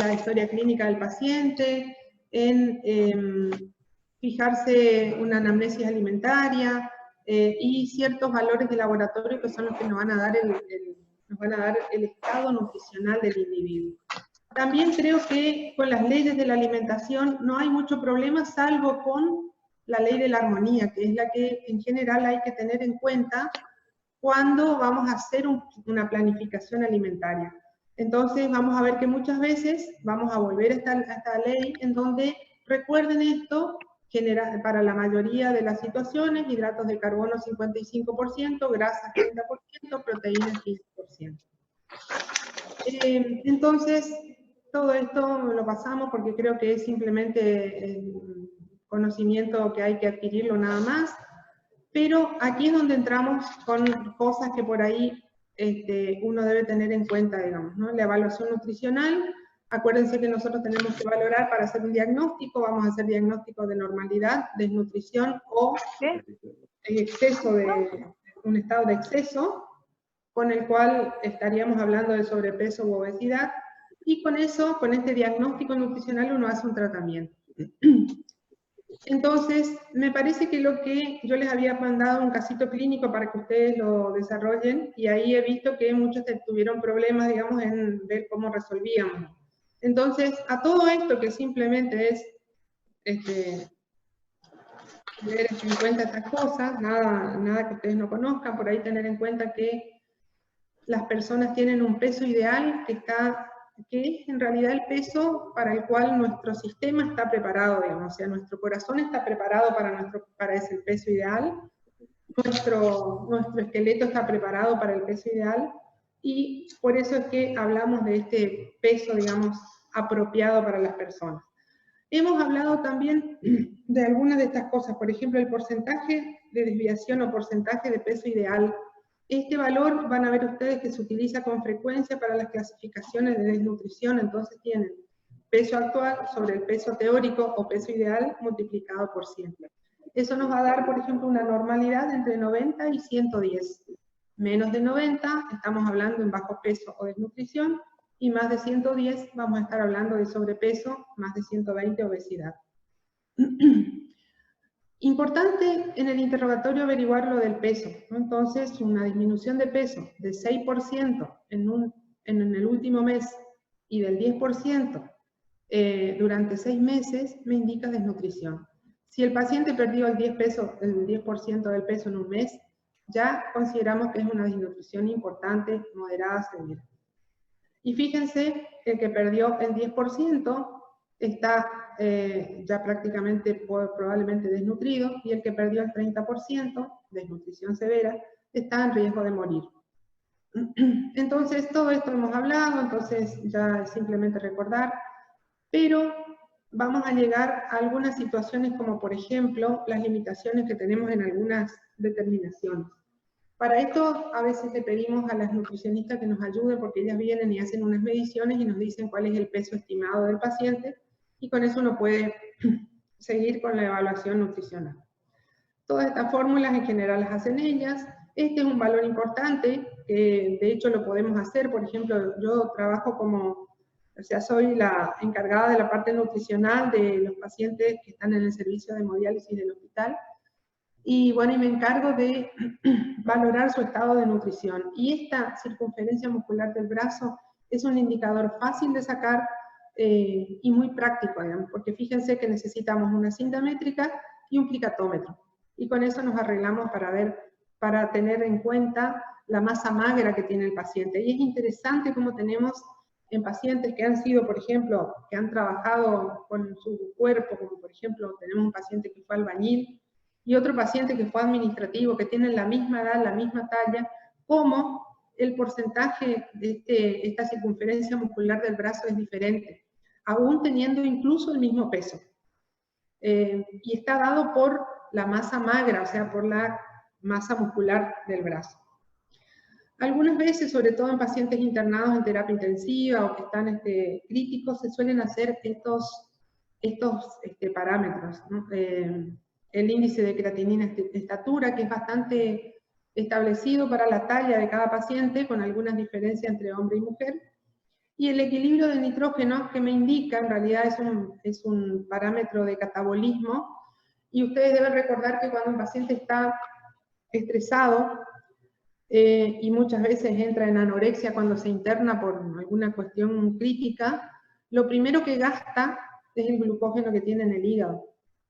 la historia clínica del paciente, en fijarse una anamnesis alimentaria y ciertos valores de laboratorio que son los que nos van a dar el estado nutricional del individuo. También creo que con las leyes de la alimentación no hay mucho problema, salvo con la ley de la armonía, que es la que en general hay que tener en cuenta cuando vamos a hacer una planificación alimentaria. Entonces vamos a ver que muchas veces vamos a volver a esta ley en donde, recuerden esto, para la mayoría de las situaciones, hidratos de carbono 55%, grasas 30%, proteínas 15%. Entonces, todo esto lo pasamos porque creo que es simplemente conocimiento que hay que adquirirlo nada más, pero aquí es donde entramos con cosas que por ahí uno debe tener en cuenta, digamos, ¿no? La evaluación nutricional, acuérdense que nosotros tenemos que valorar para hacer un diagnóstico, vamos a hacer diagnóstico de normalidad, desnutrición o exceso un estado de exceso, con el cual estaríamos hablando de sobrepeso u obesidad, y con eso, con este diagnóstico nutricional, uno hace un tratamiento. Entonces, me parece que lo que yo les había mandado un casito clínico para que ustedes lo desarrollen, y ahí he visto que muchos tuvieron problemas, digamos, en ver cómo resolvíamos. Entonces, a todo esto que simplemente es tener en cuenta estas cosas, nada que ustedes no conozcan, por ahí tener en cuenta que las personas tienen un peso ideal que es en realidad el peso para el cual nuestro sistema está preparado, digamos, o sea, nuestro corazón está preparado para ese peso ideal, nuestro esqueleto está preparado para el peso ideal, y por eso es que hablamos de este peso, digamos, apropiado para las personas. Hemos hablado también de algunas de estas cosas, por ejemplo, el porcentaje de desviación o porcentaje de peso ideal. Este valor van a ver ustedes que se utiliza con frecuencia para las clasificaciones de desnutrición, entonces tienen peso actual sobre el peso teórico o peso ideal multiplicado por 100. Eso nos va a dar, por ejemplo, una normalidad entre 90 y 110. Menos de 90 estamos hablando en bajo peso o desnutrición, y más de 110 vamos a estar hablando de sobrepeso, más de 120 obesidad. Importante en el interrogatorio averiguar lo del peso, ¿no? Entonces, una disminución de peso de 6% en el último mes y del 10% durante 6 meses me indica desnutrición. Si el paciente perdió el 10% del peso en un mes, ya consideramos que es una desnutrición importante, moderada, severa. Y fíjense, el que perdió el 10% está ya prácticamente probablemente desnutrido, y el que perdió el 30%, desnutrición severa, está en riesgo de morir. Entonces, todo esto hemos hablado, entonces ya es simplemente recordar, pero vamos a llegar a algunas situaciones como, por ejemplo, las limitaciones que tenemos en algunas determinaciones. Para esto, a veces le pedimos a las nutricionistas que nos ayuden, porque ellas vienen y hacen unas mediciones y nos dicen cuál es el peso estimado del paciente, y con eso uno puede seguir con la evaluación nutricional. Todas estas fórmulas en general las hacen ellas. Este es un valor importante, que de hecho lo podemos hacer. Por ejemplo, yo trabajo soy la encargada de la parte nutricional de los pacientes que están en el servicio de hemodiálisis del hospital. Y bueno, y me encargo de valorar su estado de nutrición. Y esta circunferencia muscular del brazo es un indicador fácil de sacar y muy práctico, digamos, porque fíjense que necesitamos una cinta métrica y un plicatómetro. Y con eso nos arreglamos para tener en cuenta la masa magra que tiene el paciente. Y es interesante cómo tenemos en pacientes que han sido, por ejemplo, que han trabajado con su cuerpo, como por ejemplo tenemos un paciente que fue albañil, y otro paciente que fue administrativo, que tienen la misma edad, la misma talla, como el porcentaje de esta circunferencia muscular del brazo es diferente, aún teniendo incluso el mismo peso. Y está dado por la masa magra, o sea, por la masa muscular del brazo. Algunas veces, sobre todo en pacientes internados en terapia intensiva o que están críticos, se suelen hacer estos parámetros, ¿no? El índice de creatinina estatura, que es bastante establecido para la talla de cada paciente, con algunas diferencias entre hombre y mujer, Y el equilibrio de nitrógeno que me indica, en realidad es un parámetro de catabolismo, y ustedes deben recordar que cuando un paciente está estresado, y muchas veces entra en anorexia cuando se interna por alguna cuestión crítica, lo primero que gasta es el glucógeno que tiene en el hígado.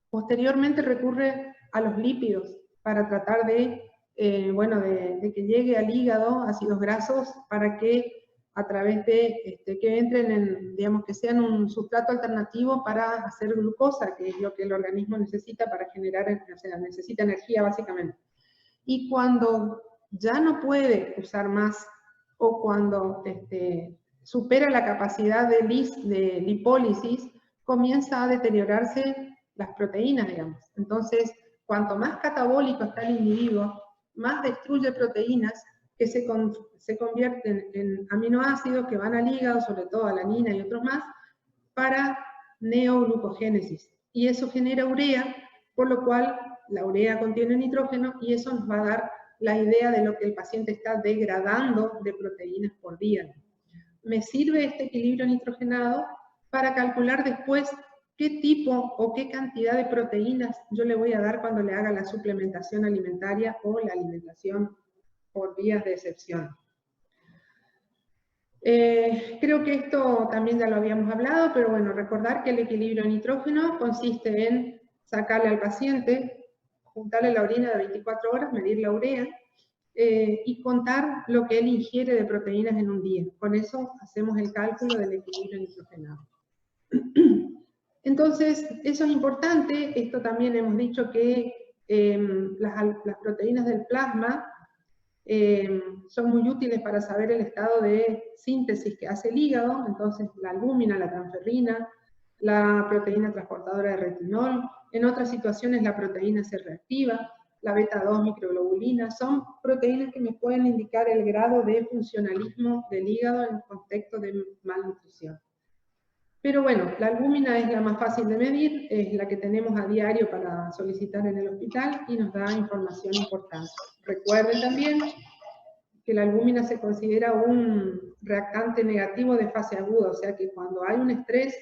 Posteriormente recurre a los lípidos para tratar de que llegue al hígado ácidos grasos para que a través de que entren en, digamos, que sean un sustrato alternativo para hacer glucosa, que es lo que el organismo necesita para generar, o sea, necesita energía básicamente. Y cuando ya no puede usar más, o cuando supera la capacidad de lipólisis, comienza a deteriorarse las proteínas, digamos. Entonces, cuanto más catabólico está el individuo, más destruye proteínas que se convierten en aminoácidos que van al hígado, sobre todo a la alanina y otros más, para neoglucogénesis. Y eso genera urea, por lo cual la urea contiene nitrógeno y eso nos va a dar la idea de lo que el paciente está degradando de proteínas por día. Me sirve este equilibrio nitrogenado para calcular después qué tipo o qué cantidad de proteínas yo le voy a dar cuando le haga la suplementación alimentaria o la alimentación por vías de excepción. Creo que esto también ya lo habíamos hablado, pero bueno, recordar que el equilibrio nitrógeno consiste en sacarle al paciente, juntarle la orina de 24 horas, medir la urea, y contar lo que él ingiere de proteínas en un día. Con eso hacemos el cálculo del equilibrio nitrogenado. Entonces, eso es importante. Esto también hemos dicho que las proteínas del plasma son muy útiles para saber el estado de síntesis que hace el hígado. Entonces, la albúmina, la transferrina, la proteína transportadora de retinol. En otras situaciones, la proteína C reactiva, la beta-2 microglobulina, son proteínas que me pueden indicar el grado de funcionalismo del hígado en contexto de malnutrición. Pero bueno, la albúmina es la más fácil de medir, es la que tenemos a diario para solicitar en el hospital y nos da información importante. Recuerden también que la albúmina se considera un reactante negativo de fase aguda, o sea que cuando hay un estrés,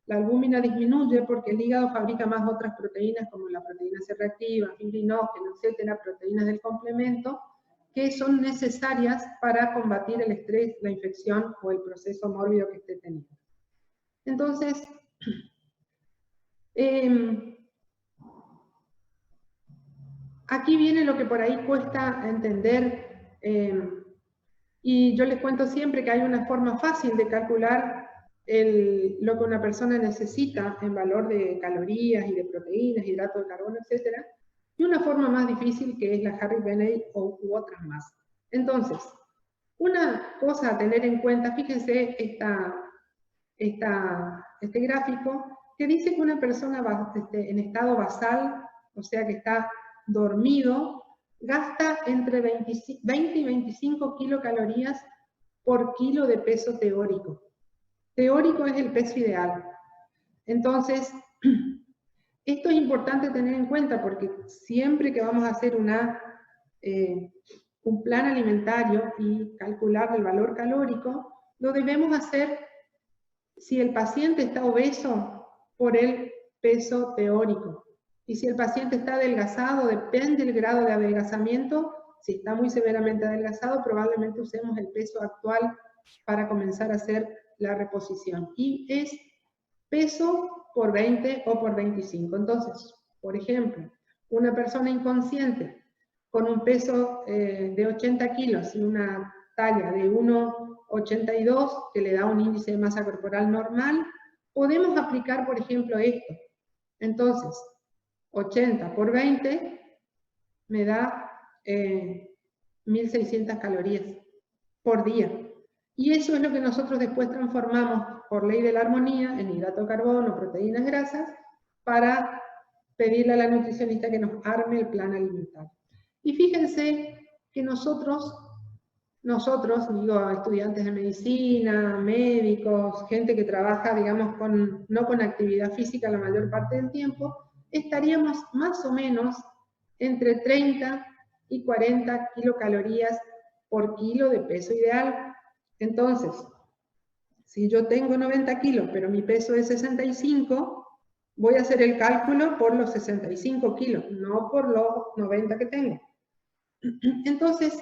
la albúmina disminuye porque el hígado fabrica más otras proteínas como la proteína C reactiva, fibrinógeno, etcétera, proteínas del complemento, que son necesarias para combatir el estrés, la infección o el proceso mórbido que esté teniendo. Entonces, aquí viene lo que por ahí cuesta entender, y yo les cuento siempre que hay una forma fácil de calcular lo que una persona necesita en valor de calorías y de proteínas, hidratos de carbono, etc. Y una forma más difícil que es la Harris-Benedict u otras más. Entonces, una cosa a tener en cuenta, fíjense este gráfico, que dice que una persona en estado basal, o sea que está dormido, gasta entre 20 y 25 kilocalorías por kilo de peso teórico. Teórico es el peso ideal. Entonces, esto es importante tener en cuenta porque siempre que vamos a hacer un plan alimentario y calcular el valor calórico, lo debemos hacer si el paciente está obeso por el peso teórico. Y si el paciente está adelgazado, depende del grado de adelgazamiento. Si está muy severamente adelgazado, probablemente usemos el peso actual para comenzar a hacer la reposición. Y es peso por 20 o por 25. Entonces, por ejemplo, una persona inconsciente con un peso de 80 kilos y una talla de 1,82, que le da un índice de masa corporal normal, podemos aplicar, por ejemplo, esto. Entonces, 80 por 20 me da 1.600 calorías por día. Y eso es lo que nosotros después transformamos por ley de la armonía en hidrato de carbono, proteínas, grasas, para pedirle a la nutricionista que nos arme el plan alimentario. Y fíjense que nosotros, digo, estudiantes de medicina, médicos, gente que trabaja, digamos, no con actividad física la mayor parte del tiempo, estaríamos más o menos entre 30 y 40 kilocalorías por kilo de peso ideal. Entonces, Si yo tengo 90 kilos, pero mi peso es 65, voy a hacer el cálculo por los 65 kilos, no por los 90 que tengo. Entonces,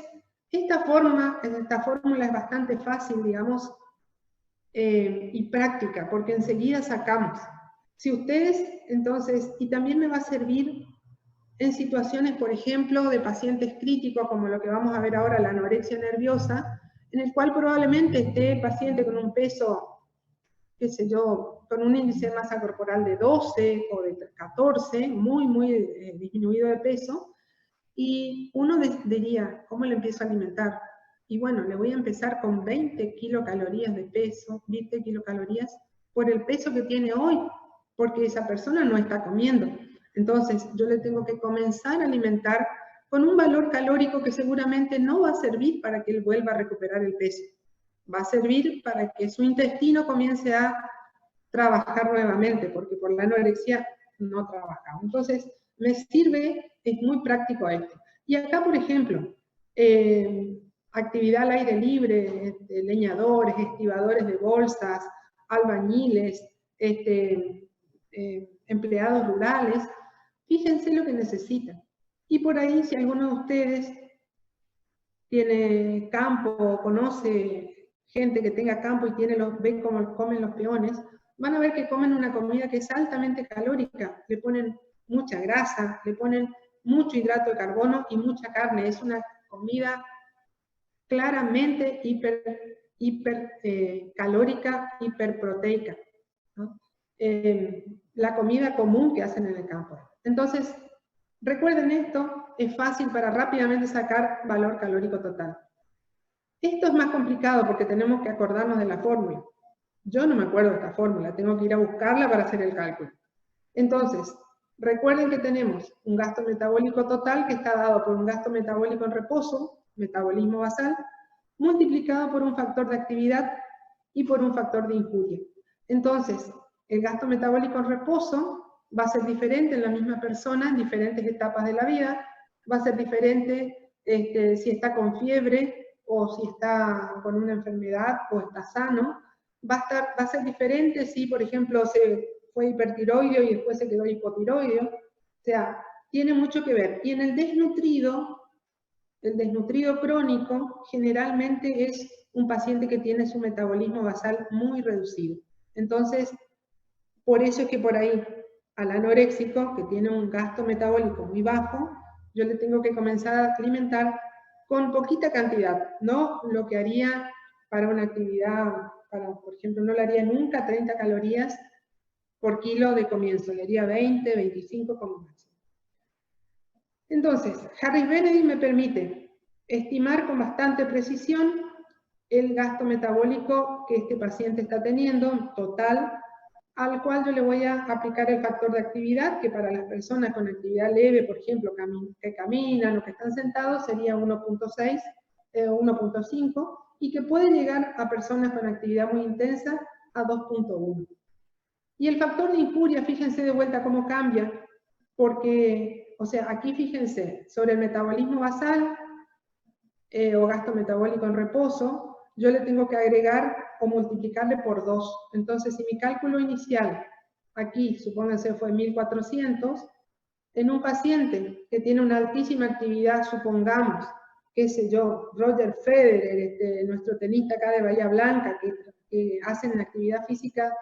esta fórmula es bastante fácil, digamos, y práctica, porque enseguida sacamos. Si ustedes, entonces, y también me va a servir en situaciones, por ejemplo, de pacientes críticos, como lo que vamos a ver ahora, la anorexia nerviosa, en el cual probablemente esté el paciente con un peso, qué sé yo, con un índice de masa corporal de 12 o de 14, muy disminuido de peso, y uno diría, ¿cómo le empiezo a alimentar? Y bueno, le voy a empezar con 20 kilocalorías de peso, 20 kilocalorías por el peso que tiene hoy, porque esa persona no está comiendo. Entonces, yo le tengo que comenzar a alimentar con un valor calórico que seguramente no va a servir para que él vuelva a recuperar el peso. Va a servir para que su intestino comience a trabajar nuevamente, porque por la anorexia no trabaja. Entonces, me sirve, es muy práctico esto. Y acá, por ejemplo, actividad al aire libre, leñadores, estibadores de bolsas, albañiles, empleados rurales, fíjense lo que necesitan. Y por ahí, si alguno de ustedes tiene campo o conoce gente que tenga campo y ve cómo comen los peones, van a ver que comen una comida que es altamente calórica. Le ponen mucha grasa, le ponen mucho hidrato de carbono y mucha carne. Es una comida claramente calórica, hiperproteica, ¿no? La comida común que hacen en el campo. Entonces, recuerden esto, es fácil para rápidamente sacar valor calórico total. Esto es más complicado porque tenemos que acordarnos de la fórmula. Yo no me acuerdo de esta fórmula, tengo que ir a buscarla para hacer el cálculo. Entonces, recuerden que tenemos un gasto metabólico total que está dado por un gasto metabólico en reposo, metabolismo basal, multiplicado por un factor de actividad y por un factor de injuria. Entonces, el gasto metabólico en reposo va a ser diferente en la misma persona en diferentes etapas de la vida, va a ser diferente si está con fiebre o si está con una enfermedad o está sano, va a ser diferente si, por ejemplo, se fue hipertiroideo y después se quedó hipotiroideo. O sea, tiene mucho que ver. Y en el desnutrido crónico generalmente es un paciente que tiene su metabolismo basal muy reducido. Entonces, por eso es que por ahí al anoréxico, que tiene un gasto metabólico muy bajo, yo le tengo que comenzar a alimentar con poquita cantidad, no lo que haría para una actividad, por ejemplo, no le haría nunca 30 calorías por kilo de comienzo, le haría 20, 25 como máximo. Entonces, Harris-Benedict me permite estimar con bastante precisión el gasto metabólico que este paciente está teniendo, total, al cual yo le voy a aplicar el factor de actividad, que para las personas con actividad leve, por ejemplo, que caminan o que están sentados, sería 1.6, 1.5, y que puede llegar a personas con actividad muy intensa a 2.1. Y el factor de injuria, fíjense de vuelta cómo cambia, porque, o sea, aquí fíjense, sobre el metabolismo basal o gasto metabólico en reposo, yo le tengo que agregar o multiplicarle por 2. Entonces, si mi cálculo inicial, aquí, supónganse, fue 1400, en un paciente que tiene una altísima actividad, supongamos, qué sé yo, Roger Federer, nuestro tenista acá de Bahía Blanca, que hacen actividad física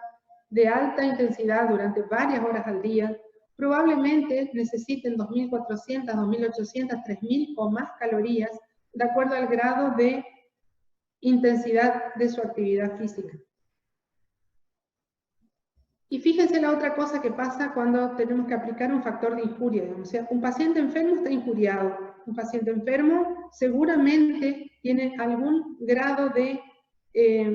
de alta intensidad durante varias horas al día, probablemente necesiten 2.400, 2.800, 3.000 o más calorías, de acuerdo al grado de intensidad de su actividad física. Y fíjense la otra cosa que pasa cuando tenemos que aplicar un factor de injuria. Digamos. O sea, un paciente enfermo está injuriado. Un paciente enfermo seguramente tiene algún grado de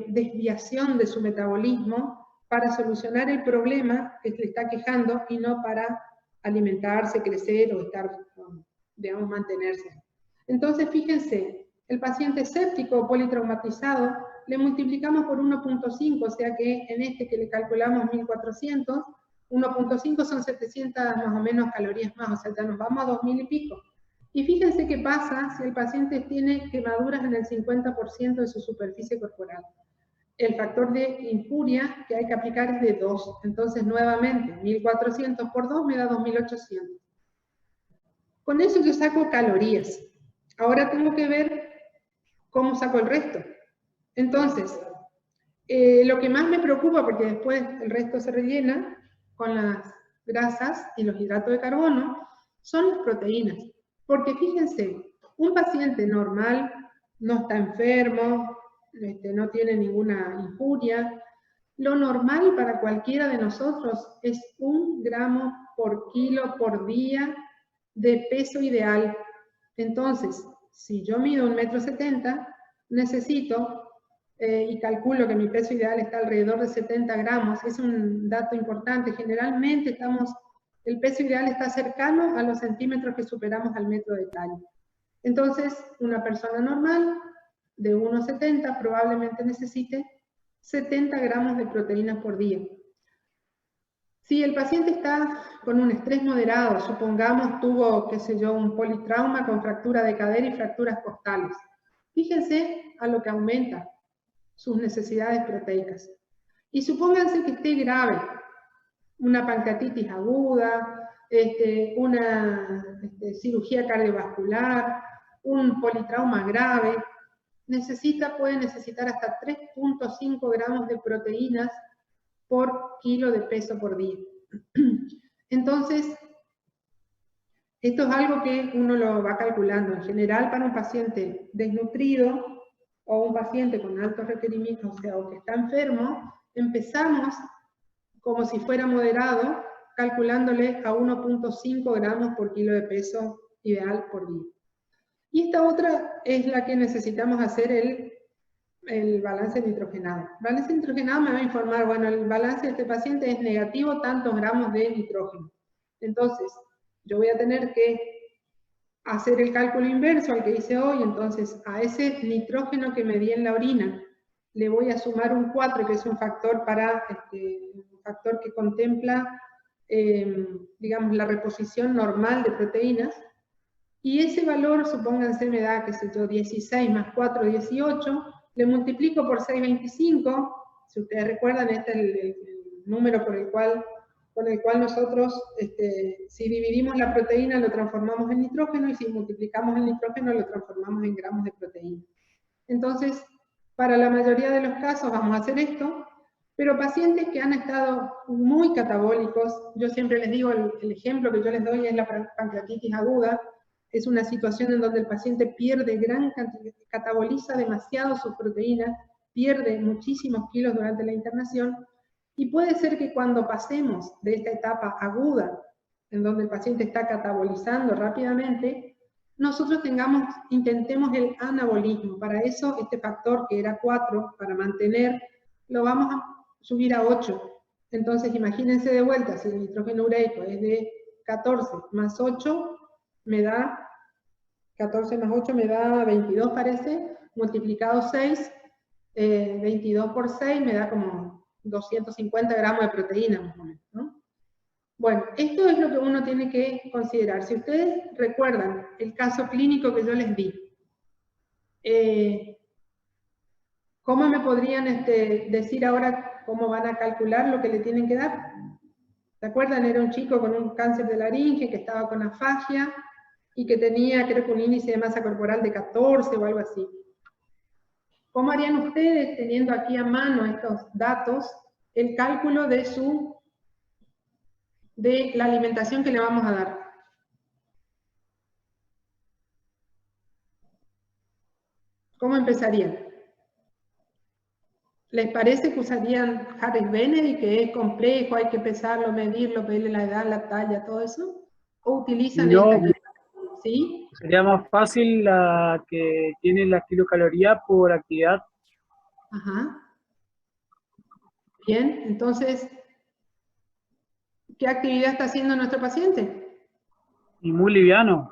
desviación de su metabolismo para solucionar el problema que le está quejando y no para alimentarse, crecer o estar, digamos, mantenerse. Entonces, fíjense, el paciente séptico o politraumatizado le multiplicamos por 1.5, o sea que en este que le calculamos 1400, 1.5 son 700 más o menos calorías más, o sea, ya nos vamos a 2000 y pico. Y fíjense qué pasa si el paciente tiene quemaduras en el 50% de su superficie corporal. el factor de injuria que hay que aplicar es de 2. Entonces, nuevamente, 1400 por 2 me da 2800. Con eso yo saco calorías. Ahora tengo que ver cómo saco el resto. Entonces, lo que más me preocupa, porque después el resto se rellena con las grasas y los hidratos de carbono, son las proteínas. Porque fíjense, un paciente normal no está enfermo, no tiene ninguna injuria. Lo normal para cualquiera de nosotros es 1 gramo por kilo por día de peso ideal. Entonces, si yo mido 1,70 m, necesito, y calculo que mi peso ideal está alrededor de 70 gramos, es un dato importante. Generalmente el peso ideal está cercano a los centímetros que superamos al metro de talla. Entonces, una persona normal de 1,70 probablemente necesite 70 gramos de proteínas por día. Si el paciente está con un estrés moderado, supongamos tuvo, qué sé yo, un politrauma con fractura de cadera y fracturas costales, fíjense a lo que aumenta sus necesidades proteicas. Y supónganse que esté grave, una pancreatitis aguda, una cirugía cardiovascular, un politrauma grave, puede necesitar hasta 3,5 gramos de proteínas por kilo de peso por día. Entonces, esto es algo que uno lo va calculando. En general, para un paciente desnutrido o un paciente con altos requerimientos, o sea, o que está enfermo, empezamos como si fuera moderado, calculándole a 1,5 gramos por kilo de peso ideal por día. Y esta otra es la que necesitamos hacer el balance nitrogenado. El balance nitrogenado me va a informar, bueno, el balance de este paciente es negativo, tantos gramos de nitrógeno. Entonces, yo voy a tener que hacer el cálculo inverso al que hice hoy. Entonces, a ese nitrógeno que me di en la orina, le voy a sumar un 4, que es un factor un factor que contempla, digamos, la reposición normal de proteínas. Y ese valor, supónganse, me da, qué sé yo, 16 más 4, 18, le multiplico por 6,25, si ustedes recuerdan, este es el número con el cual nosotros, si dividimos la proteína, lo transformamos en nitrógeno, y si multiplicamos el nitrógeno, lo transformamos en gramos de proteína. Entonces, para la mayoría de los casos vamos a hacer esto, pero pacientes que han estado muy catabólicos, yo siempre les digo, el ejemplo que yo les doy es la pancreatitis aguda. Es una situación en donde el paciente pierde gran cantidad, cataboliza demasiado sus proteínas, pierde muchísimos kilos durante la internación, y puede ser que cuando pasemos de esta etapa aguda, en donde el paciente está catabolizando rápidamente, nosotros intentemos el anabolismo. Para eso, este factor que era 4, para mantener, lo vamos a subir a 8. Entonces, imagínense de vuelta, si el nitrógeno ureico es de 14 más 8, me da 14 más 8 me da 22, parece, multiplicado 6, 22 por 6 me da como 250 gramos de proteína, más o menos, ¿no? Bueno, esto es lo que uno tiene que considerar. Si ustedes recuerdan el caso clínico que yo les di, ¿cómo me podrían decir ahora cómo van a calcular lo que le tienen que dar? ¿Se acuerdan? Era un chico con un cáncer de laringe que estaba con afagia y que tenía, creo que un índice de masa corporal de 14 o algo así. ¿Cómo harían ustedes, teniendo aquí a mano estos datos, el cálculo de la alimentación que le vamos a dar? ¿Cómo empezarían? ¿Les parece que usarían Harris-Bennett y que es complejo, hay que pesarlo, medirlo, pedirle la edad, la talla, todo eso? ¿O utilizan esta? ¿Sí? Sería más fácil la que tiene las kilocalorías por actividad. Ajá. Bien, entonces, ¿qué actividad está haciendo nuestro paciente? Y muy liviano.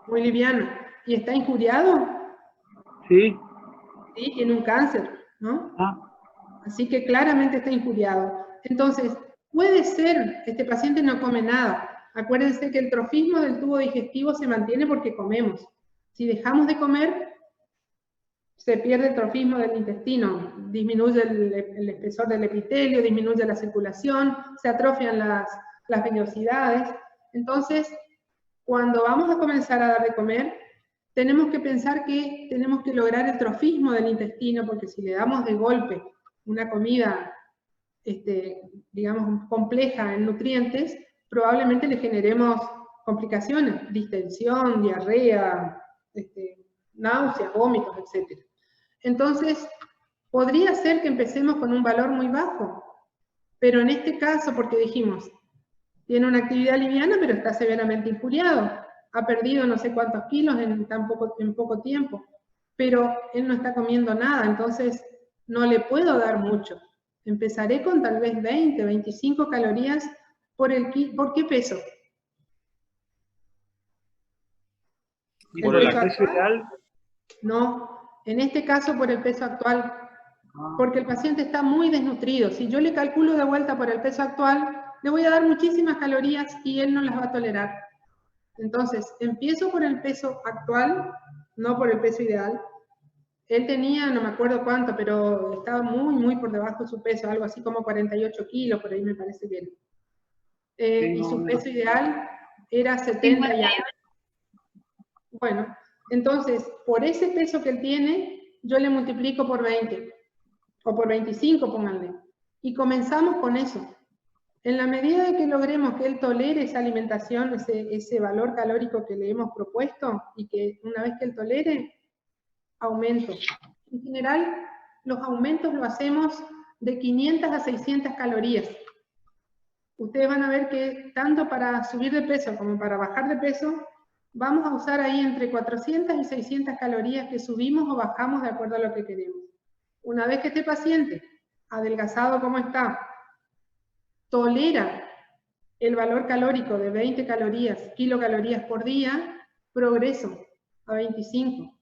Muy liviano. ¿Y está injuriado? Sí. Sí, tiene un cáncer, ¿no? Ah. Así que claramente está injuriado. Entonces, puede ser, este paciente no come nada. Acuérdense que el trofismo del tubo digestivo se mantiene porque comemos. Si dejamos de comer, se pierde el trofismo del intestino, disminuye el espesor del epitelio, disminuye la circulación, se atrofian las vellosidades. Entonces, cuando vamos a comenzar a dar de comer, tenemos que pensar que tenemos que lograr el trofismo del intestino, porque si le damos de golpe una comida, digamos, compleja en nutrientes, probablemente le generemos complicaciones, distensión, diarrea, náuseas, vómitos, etc. Entonces, podría ser que empecemos con un valor muy bajo, pero en este caso, porque dijimos, tiene una actividad liviana, pero está severamente injuriado, ha perdido no sé cuántos kilos en poco tiempo, pero él no está comiendo nada, entonces no le puedo dar mucho. Empezaré con tal vez 20, 25 calorías ¿por qué peso? ¿Y por el peso ideal? No, en este caso por el peso actual, porque el paciente está muy desnutrido. Si yo le calculo de vuelta por el peso actual, le voy a dar muchísimas calorías y él no las va a tolerar. Entonces, empiezo por el peso actual, no por el peso ideal. Él tenía, no me acuerdo cuánto, pero estaba muy, muy por debajo de su peso, algo así como 48 kilos, por ahí me parece que era. Y su peso ideal era 70 y algo. Bueno, entonces, por ese peso que él tiene, yo le multiplico por 20, o por 25, pónganle. Y comenzamos con eso. En la medida de que logremos que él tolere esa alimentación, ese valor calórico que le hemos propuesto, y que una vez que él tolere, aumento. En general, los aumentos lo hacemos de 500 a 600 calorías. Ustedes van a ver que tanto para subir de peso como para bajar de peso, vamos a usar ahí entre 400 y 600 calorías que subimos o bajamos de acuerdo a lo que queremos. Una vez que este paciente, adelgazado como está, tolera el valor calórico de 20 kilocalorías por día, progreso a 25.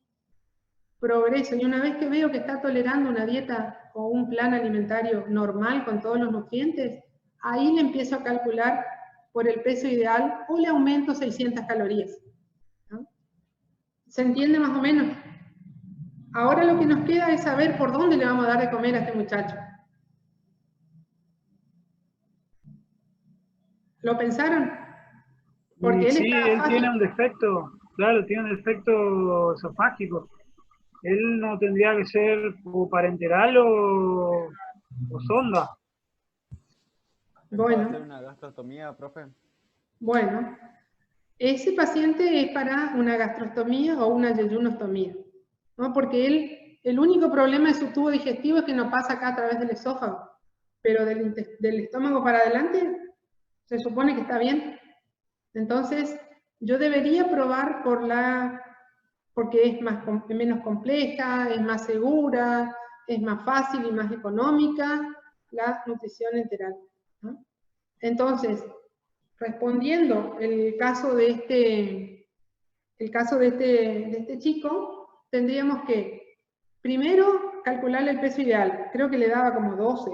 Progreso, y una vez que veo que está tolerando una dieta o un plan alimentario normal con todos los nutrientes, ahí le empiezo a calcular por el peso ideal o le aumento 600 calorías. ¿No? ¿Se entiende más o menos? Ahora lo que nos queda es saber por dónde le vamos a dar de comer a este muchacho. ¿Lo pensaron? Porque sí, él tiene un defecto, claro, tiene un defecto esofágico. Él no tendría que ser o parenteral o sonda. Bueno. ¿Puede hacer una gastrostomía, profe? Bueno, ese paciente es para una gastrostomía o una yeyunostomía, ¿no? Porque el único problema de su tubo digestivo es que no pasa acá a través del esófago, pero del estómago para adelante se supone que está bien. Entonces, yo debería probar porque es menos compleja, es más segura, es más fácil y más económica la nutrición enteral, ¿no? Entonces, respondiendo el caso de este chico, tendríamos que primero calcularle el peso ideal. Creo que le daba como 12,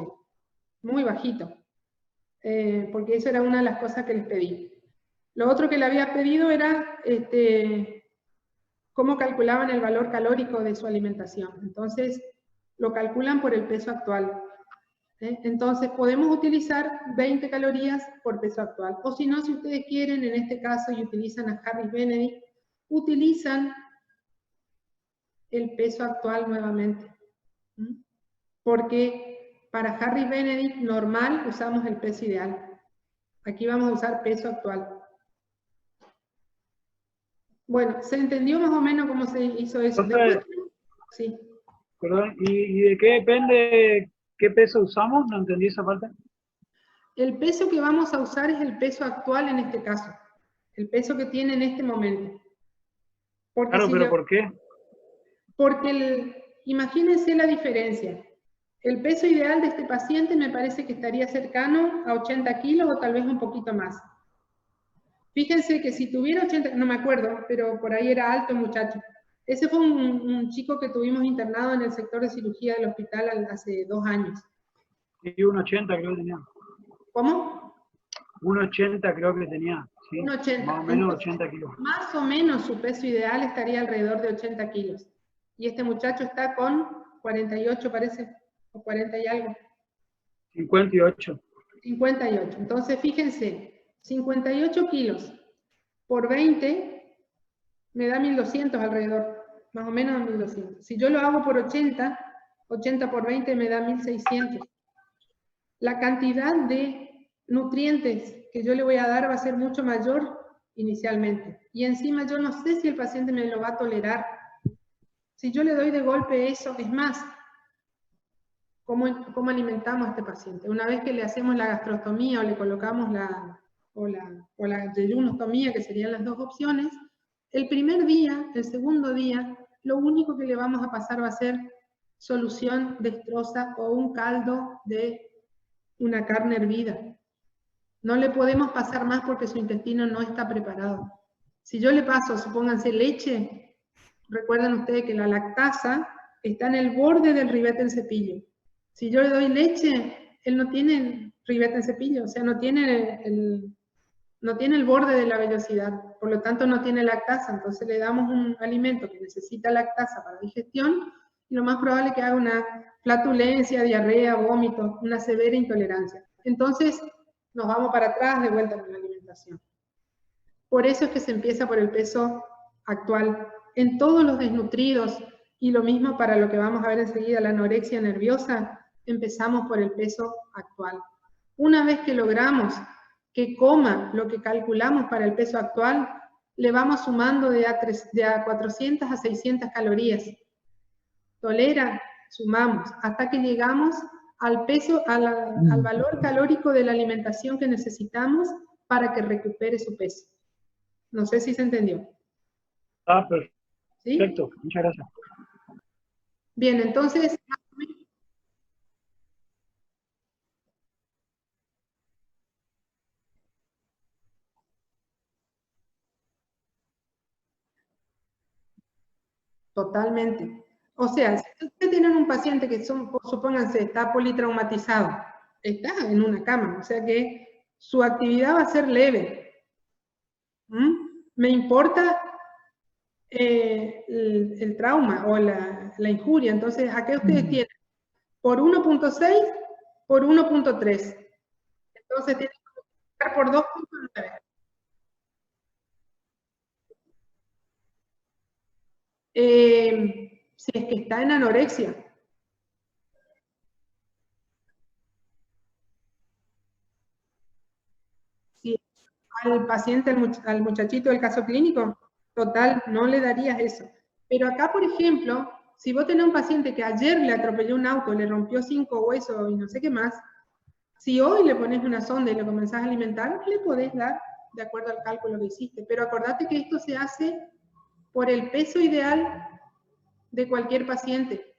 muy bajito, porque eso era una de las cosas que les pedí. Lo otro que le había pedido era cómo calculaban el valor calórico de su alimentación. Entonces, lo calculan por el peso actual. Entonces, podemos utilizar 20 calorías por peso actual. O si no, si ustedes quieren, en este caso, y utilizan a Harris Benedict, utilizan el peso actual nuevamente. Porque para Harris Benedict normal usamos el peso ideal. Aquí vamos a usar peso actual. Bueno, ¿se entendió más o menos cómo se hizo eso? Entonces, sí. Perdón, ¿y de qué depende qué peso usamos? No entendí esa parte. El peso que vamos a usar es el peso actual en este caso. El peso que tiene en este momento. Porque claro, pero ¿por qué? Porque imagínense la diferencia. El peso ideal de este paciente me parece que estaría cercano a 80 kilos o tal vez un poquito más. Fíjense que si tuviera 80, no me acuerdo, pero por ahí era alto muchacho. Ese fue un chico que tuvimos internado en el sector de cirugía del hospital hace 2 años. Y 1,80 creo que tenía. ¿Cómo? 1,80 creo que tenía. Sí, 1,80. Más o menos 80 kilos. Más o menos su peso ideal estaría alrededor de 80 kilos. Y este muchacho está con 48, parece, o 40 y algo. 58. 58. Entonces, fíjense, 58 kilos por 20 me da 1200 alrededor, más o menos 1200. Si yo lo hago por 80, 80 por 20 me da 1600. La cantidad de nutrientes que yo le voy a dar va a ser mucho mayor inicialmente. Y encima yo no sé si el paciente me lo va a tolerar. Si yo le doy de golpe eso, es más, ¿cómo alimentamos a este paciente? Una vez que le hacemos la gastrostomía o le colocamos la yeyunostomía, que serían las dos opciones, el primer día, el segundo día, lo único que le vamos a pasar va a ser solución destroza o un caldo de una carne hervida. No le podemos pasar más porque su intestino no está preparado. Si yo le paso, supónganse, leche, recuerden ustedes que la lactasa está en el borde del ribete en cepillo. Si yo le doy leche, él no tiene ribete en cepillo, o sea, no tiene el borde de la vellosidad, por lo tanto no tiene lactasa, entonces le damos un alimento que necesita lactasa para digestión, y lo más probable es que haga una flatulencia, diarrea, vómito, una severa intolerancia. Entonces nos vamos para atrás de vuelta con la alimentación. Por eso es que se empieza por el peso actual. En todos los desnutridos, y lo mismo para lo que vamos a ver enseguida, la anorexia nerviosa, empezamos por el peso actual. Una vez que logramos que coma lo que calculamos para el peso actual, le vamos sumando de a 400 a 600 calorías. Tolera, sumamos, hasta que llegamos al peso, al valor calórico de la alimentación que necesitamos para que recupere su peso. No sé si se entendió. Perfecto. ¿Sí? Muchas gracias. Bien, entonces, totalmente. O sea, si ustedes tienen un paciente que supónganse, está politraumatizado, está en una cama, o sea que su actividad va a ser leve. Me importa el trauma o la injuria. Entonces, acá ustedes tienen por 1.6, por 1.3. Entonces, tienen que multiplicar por 2.9. Si es que está en anorexia. Si al paciente, al muchachito del caso clínico, total, no le darías eso. Pero acá, por ejemplo, si vos tenés un paciente que ayer le atropelló un auto, le rompió 5 huesos y no sé qué más, si hoy le pones una sonda y le comenzás a alimentar, le podés dar de acuerdo al cálculo que hiciste. Pero acordate que esto se hace por el peso ideal de cualquier paciente.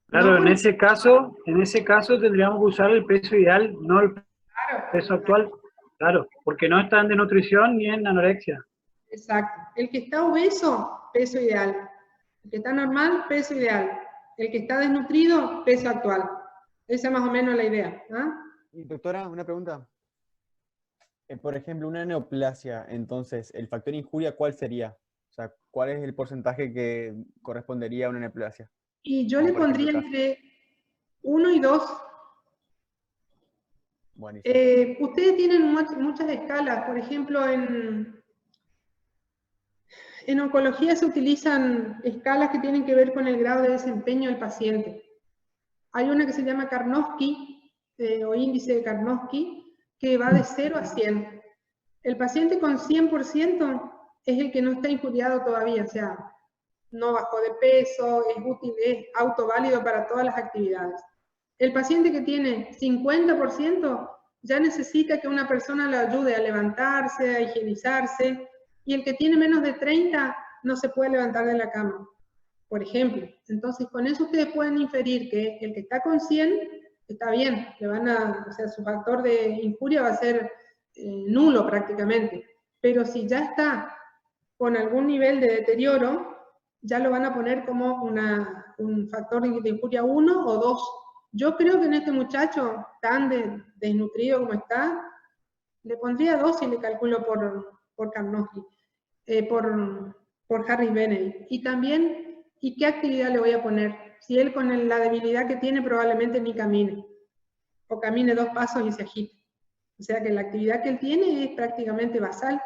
Claro, en ese caso tendríamos que usar el peso ideal, no el peso actual. Claro, porque no está en desnutrición ni en anorexia. Exacto. El que está obeso, peso ideal. El que está normal, peso ideal. El que está desnutrido, peso actual. Esa es más o menos la idea. Y doctora, una pregunta. Por ejemplo, una neoplasia, entonces, ¿el factor injuria cuál sería? O sea, ¿cuál es el porcentaje que correspondería a una neoplasia? Y yo le pondría entre 1 y 2. Ustedes tienen muchas escalas. Por ejemplo, en oncología se utilizan escalas que tienen que ver con el grado de desempeño del paciente. Hay una que se llama Karnofsky, o índice de Karnofsky, que va de 0 a 100. El paciente con 100% es el que no está injuriado todavía, o sea, no bajó de peso, es útil, es autoválido para todas las actividades. El paciente que tiene 50% ya necesita que una persona le ayude a levantarse, a higienizarse, y el que tiene menos de 30 no se puede levantar de la cama, por ejemplo. Entonces, con eso ustedes pueden inferir que el que está con 100 está bien, o sea, su factor de injuria va a ser nulo prácticamente, pero si ya está con algún nivel de deterioro, ya lo van a poner como un factor de injuria 1 o 2. Yo creo que en este muchacho tan desnutrido como está, le pondría 2 si le calculo por Karnofsky, por Harris Benedict. Y también ¿Y qué actividad le voy a poner? Si él con la debilidad que tiene probablemente ni camine, o camine 2 pasos y se agite. O sea que la actividad que él tiene es prácticamente basal,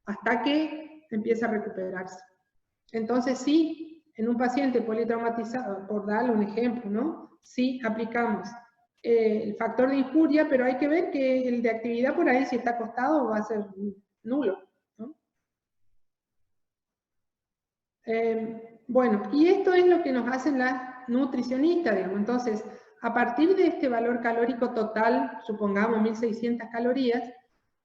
hasta que empieza a recuperarse. Entonces sí, en un paciente politraumatizado, por darle un ejemplo, ¿no? Sí aplicamos el factor de injuria, pero hay que ver que el de actividad por ahí, si está acostado, va a ser nulo, ¿no? Bueno, y esto es lo que nos hacen las nutricionistas, digamos. Entonces, a partir de este valor calórico total, supongamos 1600 calorías,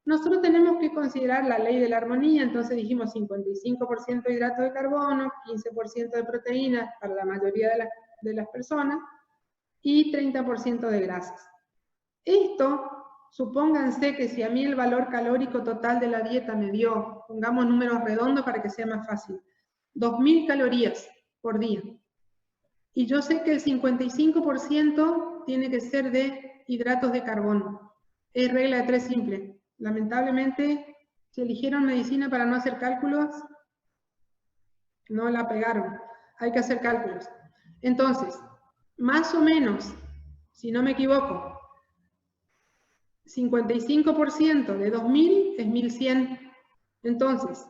nosotros tenemos que considerar la ley de la armonía. Entonces dijimos 55% de hidrato de carbono, 15% de proteínas para la mayoría de las personas, y 30% de grasas. Esto, supónganse que si a mí el valor calórico total de la dieta me dio, pongamos números redondos para que sea más fácil, 2000 calorías por día. Y yo sé que el 55% tiene que ser de hidratos de carbono. Es regla de 3 simple. Lamentablemente, si eligieron medicina para no hacer cálculos, no la pegaron. Hay que hacer cálculos. Entonces, más o menos, si no me equivoco, 55% de 2000 es 1100. Entonces,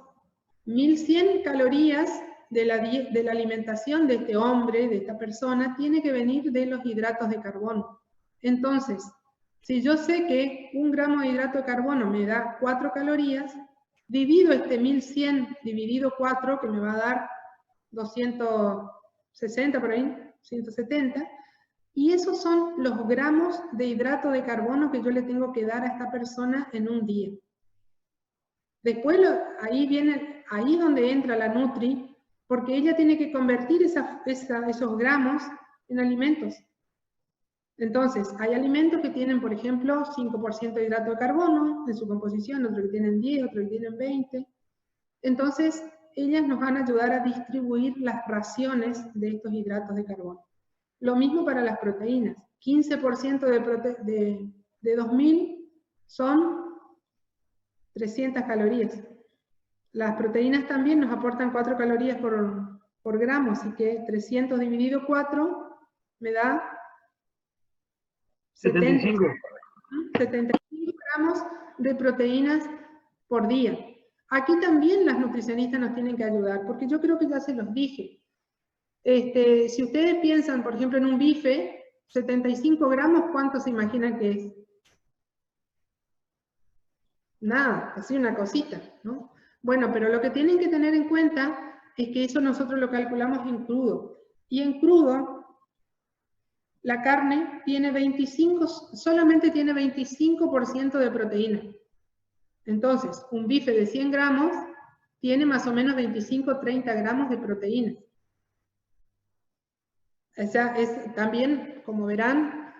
1100 calorías de la alimentación de este hombre, de esta persona, tiene que venir de los hidratos de carbono. Entonces, si yo sé que 1 gramo de hidrato de carbono me da 4 calorías, divido este 1100 dividido 4, que me va a dar 260 por ahí, 170, y esos son los gramos de hidrato de carbono que yo le tengo que dar a esta persona en un día. Después ahí es donde entra la Nutri, porque ella tiene que convertir esos gramos en alimentos. Entonces, hay alimentos que tienen, por ejemplo, 5% de hidrato de carbono en su composición, otros que tienen 10, otros que tienen 20. Entonces, ellas nos van a ayudar a distribuir las raciones de estos hidratos de carbono. Lo mismo para las proteínas. 15% de 2000 son 300 calorías. Las proteínas también nos aportan 4 calorías por gramo, así que 300 dividido 4 me da 75 gramos de proteínas por día. Aquí también las nutricionistas nos tienen que ayudar, porque yo creo que ya se los dije. Si ustedes piensan, por ejemplo, en un bife, 75 gramos, ¿cuánto se imaginan que es? Nada, así una cosita, ¿no? Bueno, pero lo que tienen que tener en cuenta es que eso nosotros lo calculamos en crudo. Y en crudo, la carne tiene solamente tiene 25% de proteína. Entonces, un bife de 100 gramos tiene más o menos 25-30 gramos de proteína. O sea, también, como verán,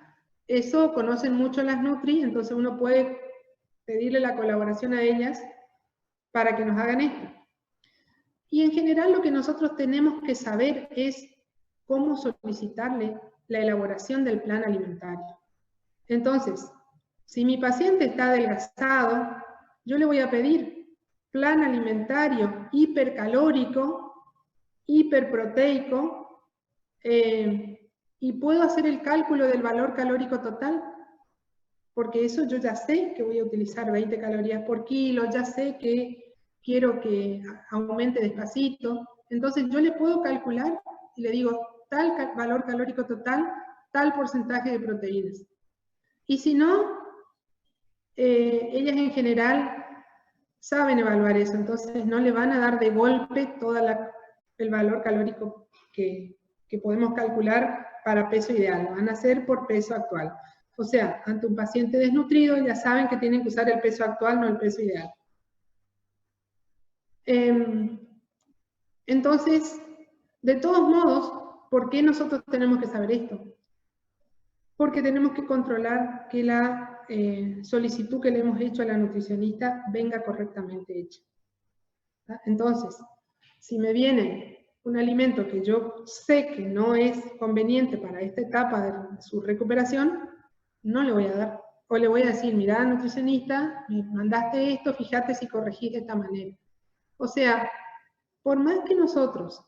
eso conocen mucho las Nutri, entonces uno puede pedirle la colaboración a ellas para que nos hagan esto. Y en general lo que nosotros tenemos que saber es cómo solicitarle la elaboración del plan alimentario. Entonces, si mi paciente está adelgazado, yo le voy a pedir plan alimentario hipercalórico, hiperproteico, y puedo hacer el cálculo del valor calórico total, porque eso yo ya sé que voy a utilizar 20 calorías por kilo, ya sé que quiero que aumente despacito, entonces yo le puedo calcular y le digo tal valor calórico total, tal porcentaje de proteínas. Y si no, ellas en general saben evaluar eso, entonces no le van a dar de golpe todo el valor calórico que podemos calcular para peso ideal, lo van a hacer por peso actual. O sea, ante un paciente desnutrido ya saben que tienen que usar el peso actual, no el peso ideal. Entonces, de todos modos, ¿por qué nosotros tenemos que saber esto? Porque tenemos que controlar que la solicitud que le hemos hecho a la nutricionista venga correctamente hecha. Entonces, si me viene un alimento que yo sé que no es conveniente para esta etapa de su recuperación, no le voy a dar. O le voy a decir, mira, nutricionista, me mandaste esto, fíjate si corregís de esta manera. O sea, por más que nosotros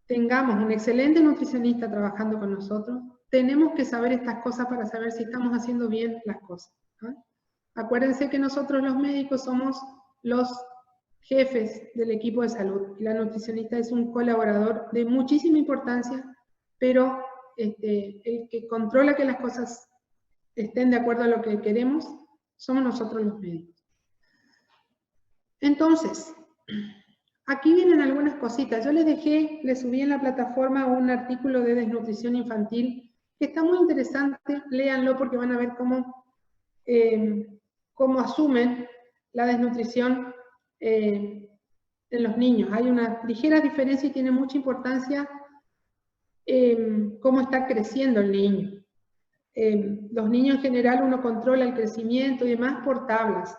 tengamos un excelente nutricionista trabajando con nosotros, tenemos que saber estas cosas para saber si estamos haciendo bien las cosas, ¿no? Acuérdense que nosotros los médicos somos los jefes del equipo de salud y la nutricionista es un colaborador de muchísima importancia, pero el que controla que las cosas estén de acuerdo a lo que queremos somos nosotros los médicos. Entonces, aquí vienen algunas cositas. Yo les subí en la plataforma un artículo de desnutrición infantil que está muy interesante, léanlo porque van a ver cómo asumen la desnutrición en los niños. Hay una ligera diferencia y tiene mucha importancia cómo está creciendo el niño. Los niños en general uno controla el crecimiento y demás por tablas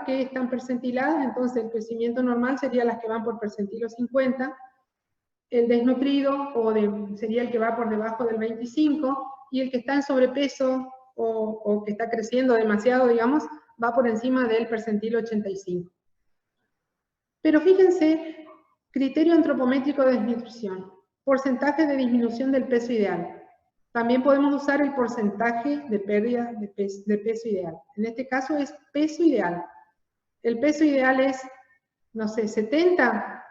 que están percentiladas, entonces el crecimiento normal sería las que van por percentilo 50, el desnutrido sería el que va por debajo del 25, y el que está en sobrepeso o que está creciendo demasiado, digamos, va por encima del percentilo 85. Pero fíjense, criterio antropométrico de desnutrición, porcentaje de disminución del peso ideal. También podemos usar el porcentaje de pérdida de peso ideal. En este caso es peso ideal. El peso ideal es, no sé, 70.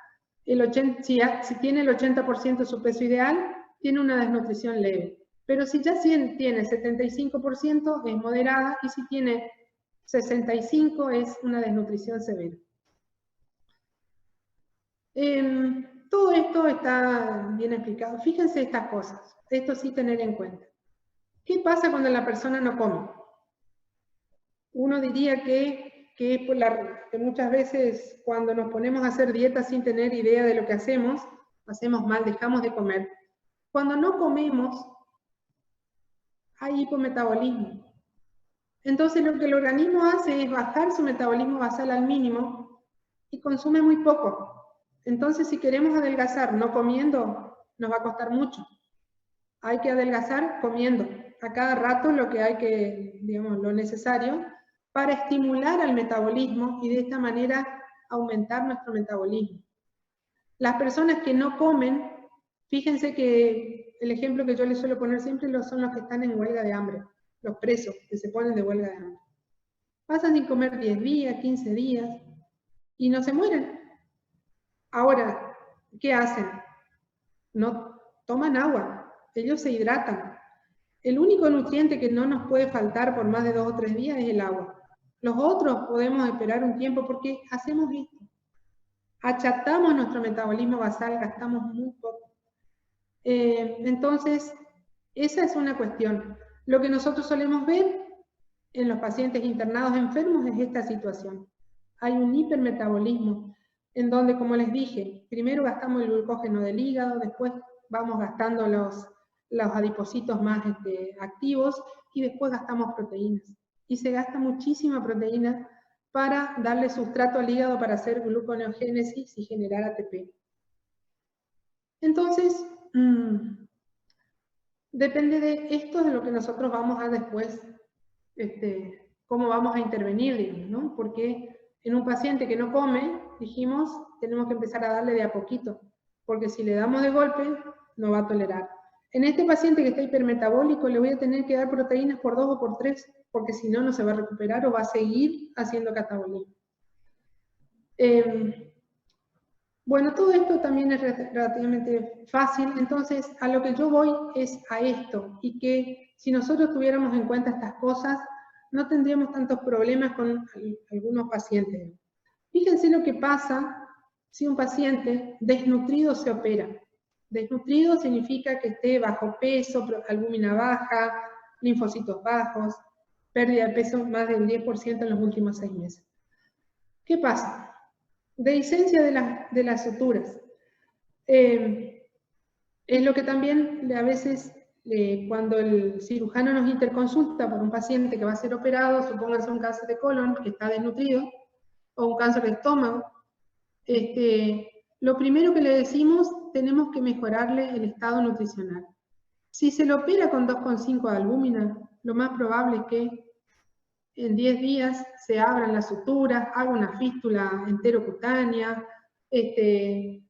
Si tiene el 80% de su peso ideal, tiene una desnutrición leve. Pero si ya tiene 75% es moderada, y si tiene 65% es una desnutrición severa. Todo esto está bien explicado. Fíjense estas cosas. Esto sí tener en cuenta. ¿Qué pasa cuando la persona no come? Uno diría que muchas veces cuando nos ponemos a hacer dietas sin tener idea de lo que hacemos mal, dejamos de comer. Cuando no comemos, hay hipometabolismo. Entonces lo que el organismo hace es bajar su metabolismo basal al mínimo y consume muy poco. Entonces si queremos adelgazar no comiendo, nos va a costar mucho. Hay que adelgazar comiendo a cada rato lo necesario para estimular al metabolismo y de esta manera aumentar nuestro metabolismo. Las personas que no comen, fíjense que el ejemplo que yo les suelo poner siempre son los que están en huelga de hambre, los presos que se ponen de huelga de hambre. Pasan sin comer 10 días, 15 días y no se mueren. Ahora, ¿qué hacen? No toman agua, ellos se hidratan. El único nutriente que no nos puede faltar por más de 2 o 3 días es el agua. Los otros podemos esperar un tiempo porque hacemos esto. Achatamos nuestro metabolismo basal, gastamos muy poco. Entonces, esa es una cuestión. Lo que nosotros solemos ver en los pacientes internados enfermos es esta situación. Hay un hipermetabolismo en donde, como les dije, primero gastamos el glucógeno del hígado, después vamos gastando los adipocitos más activos y después gastamos proteínas. Y se gasta muchísima proteína para darle sustrato al hígado para hacer gluconeogénesis y generar ATP. Entonces, depende de esto de lo que nosotros vamos a después, cómo vamos a intervenir, digamos, ¿no? Porque en un paciente que no come, dijimos, tenemos que empezar a darle de a poquito, porque si le damos de golpe, no va a tolerar. En este paciente que está hipermetabólico, le voy a tener que dar proteínas por 2 o por 3, porque si no, no se va a recuperar o va a seguir haciendo catabolismo. Bueno, todo esto también es relativamente fácil, entonces a lo que yo voy es a esto, y que si nosotros tuviéramos en cuenta estas cosas, no tendríamos tantos problemas con algunos pacientes. Fíjense lo que pasa si un paciente desnutrido se opera. Desnutrido significa que esté bajo peso, albúmina baja, linfocitos bajos, pérdida de peso más del 10% en los últimos 6 meses. ¿Qué pasa? Dehiscencia de las suturas. Es lo que también a veces, cuando el cirujano nos interconsulta por un paciente que va a ser operado, supóngase un cáncer de colon que está desnutrido, o un cáncer de estómago, lo primero que le decimos, tenemos que mejorarle el estado nutricional. Si se lo opera con 2,5 de albúmina, lo más probable es que en 10 días se abran las suturas, haga una fístula enterocutánea,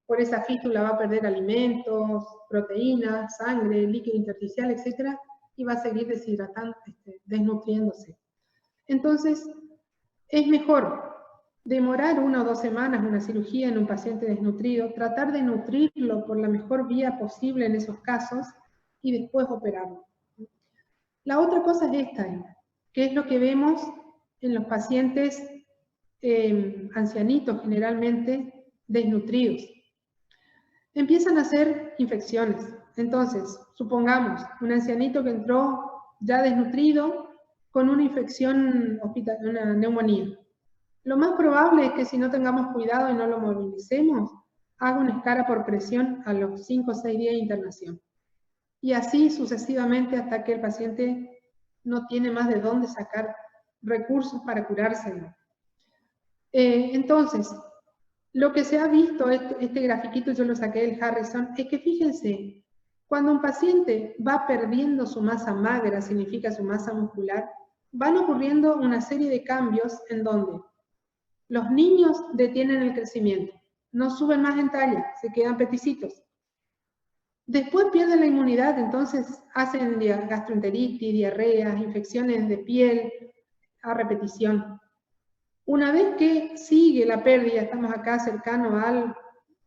por esa fístula va a perder alimentos, proteínas, sangre, líquido intersticial, etc. Y va a seguir deshidratando, desnutriéndose. Entonces, es mejor demorar 1 o 2 semanas una cirugía en un paciente desnutrido, tratar de nutrirlo por la mejor vía posible en esos casos y después operarlo. La otra cosa es esta, que es lo que vemos en los pacientes ancianitos generalmente desnutridos. Empiezan a hacer infecciones. Entonces, supongamos un ancianito que entró ya desnutrido con una infección, una neumonía. Lo más probable es que si no tengamos cuidado y no lo movilicemos, haga una escara por presión a los 5 o 6 días de internación. Y así sucesivamente hasta que el paciente no tiene más de dónde sacar recursos para curárselo. Entonces, lo que se ha visto, este grafiquito yo lo saqué del Harrison, es que fíjense, cuando un paciente va perdiendo su masa magra, significa su masa muscular, van ocurriendo una serie de cambios en donde los niños detienen el crecimiento, no suben más en talla, se quedan peticitos. Después pierden la inmunidad, entonces hacen gastroenteritis, diarreas, infecciones de piel a repetición. Una vez que sigue la pérdida, estamos acá cercano al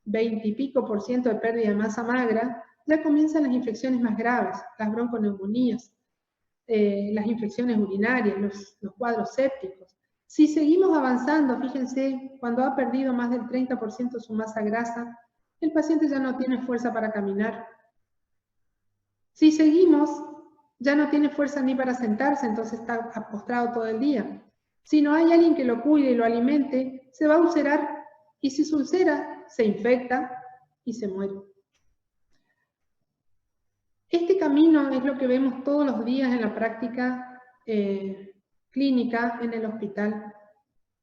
20 y pico % de pérdida de masa magra, ya comienzan las infecciones más graves, las bronconeumonías, las infecciones urinarias, los cuadros sépticos. Si seguimos avanzando, fíjense, cuando ha perdido más del 30% de su masa grasa, el paciente ya no tiene fuerza para caminar. Si seguimos, ya no tiene fuerza ni para sentarse, entonces está postrado todo el día. Si no hay alguien que lo cuide y lo alimente, se va a ulcerar, y si se ulcera, se infecta y se muere. Este camino es lo que vemos todos los días en la práctica clínica en el hospital,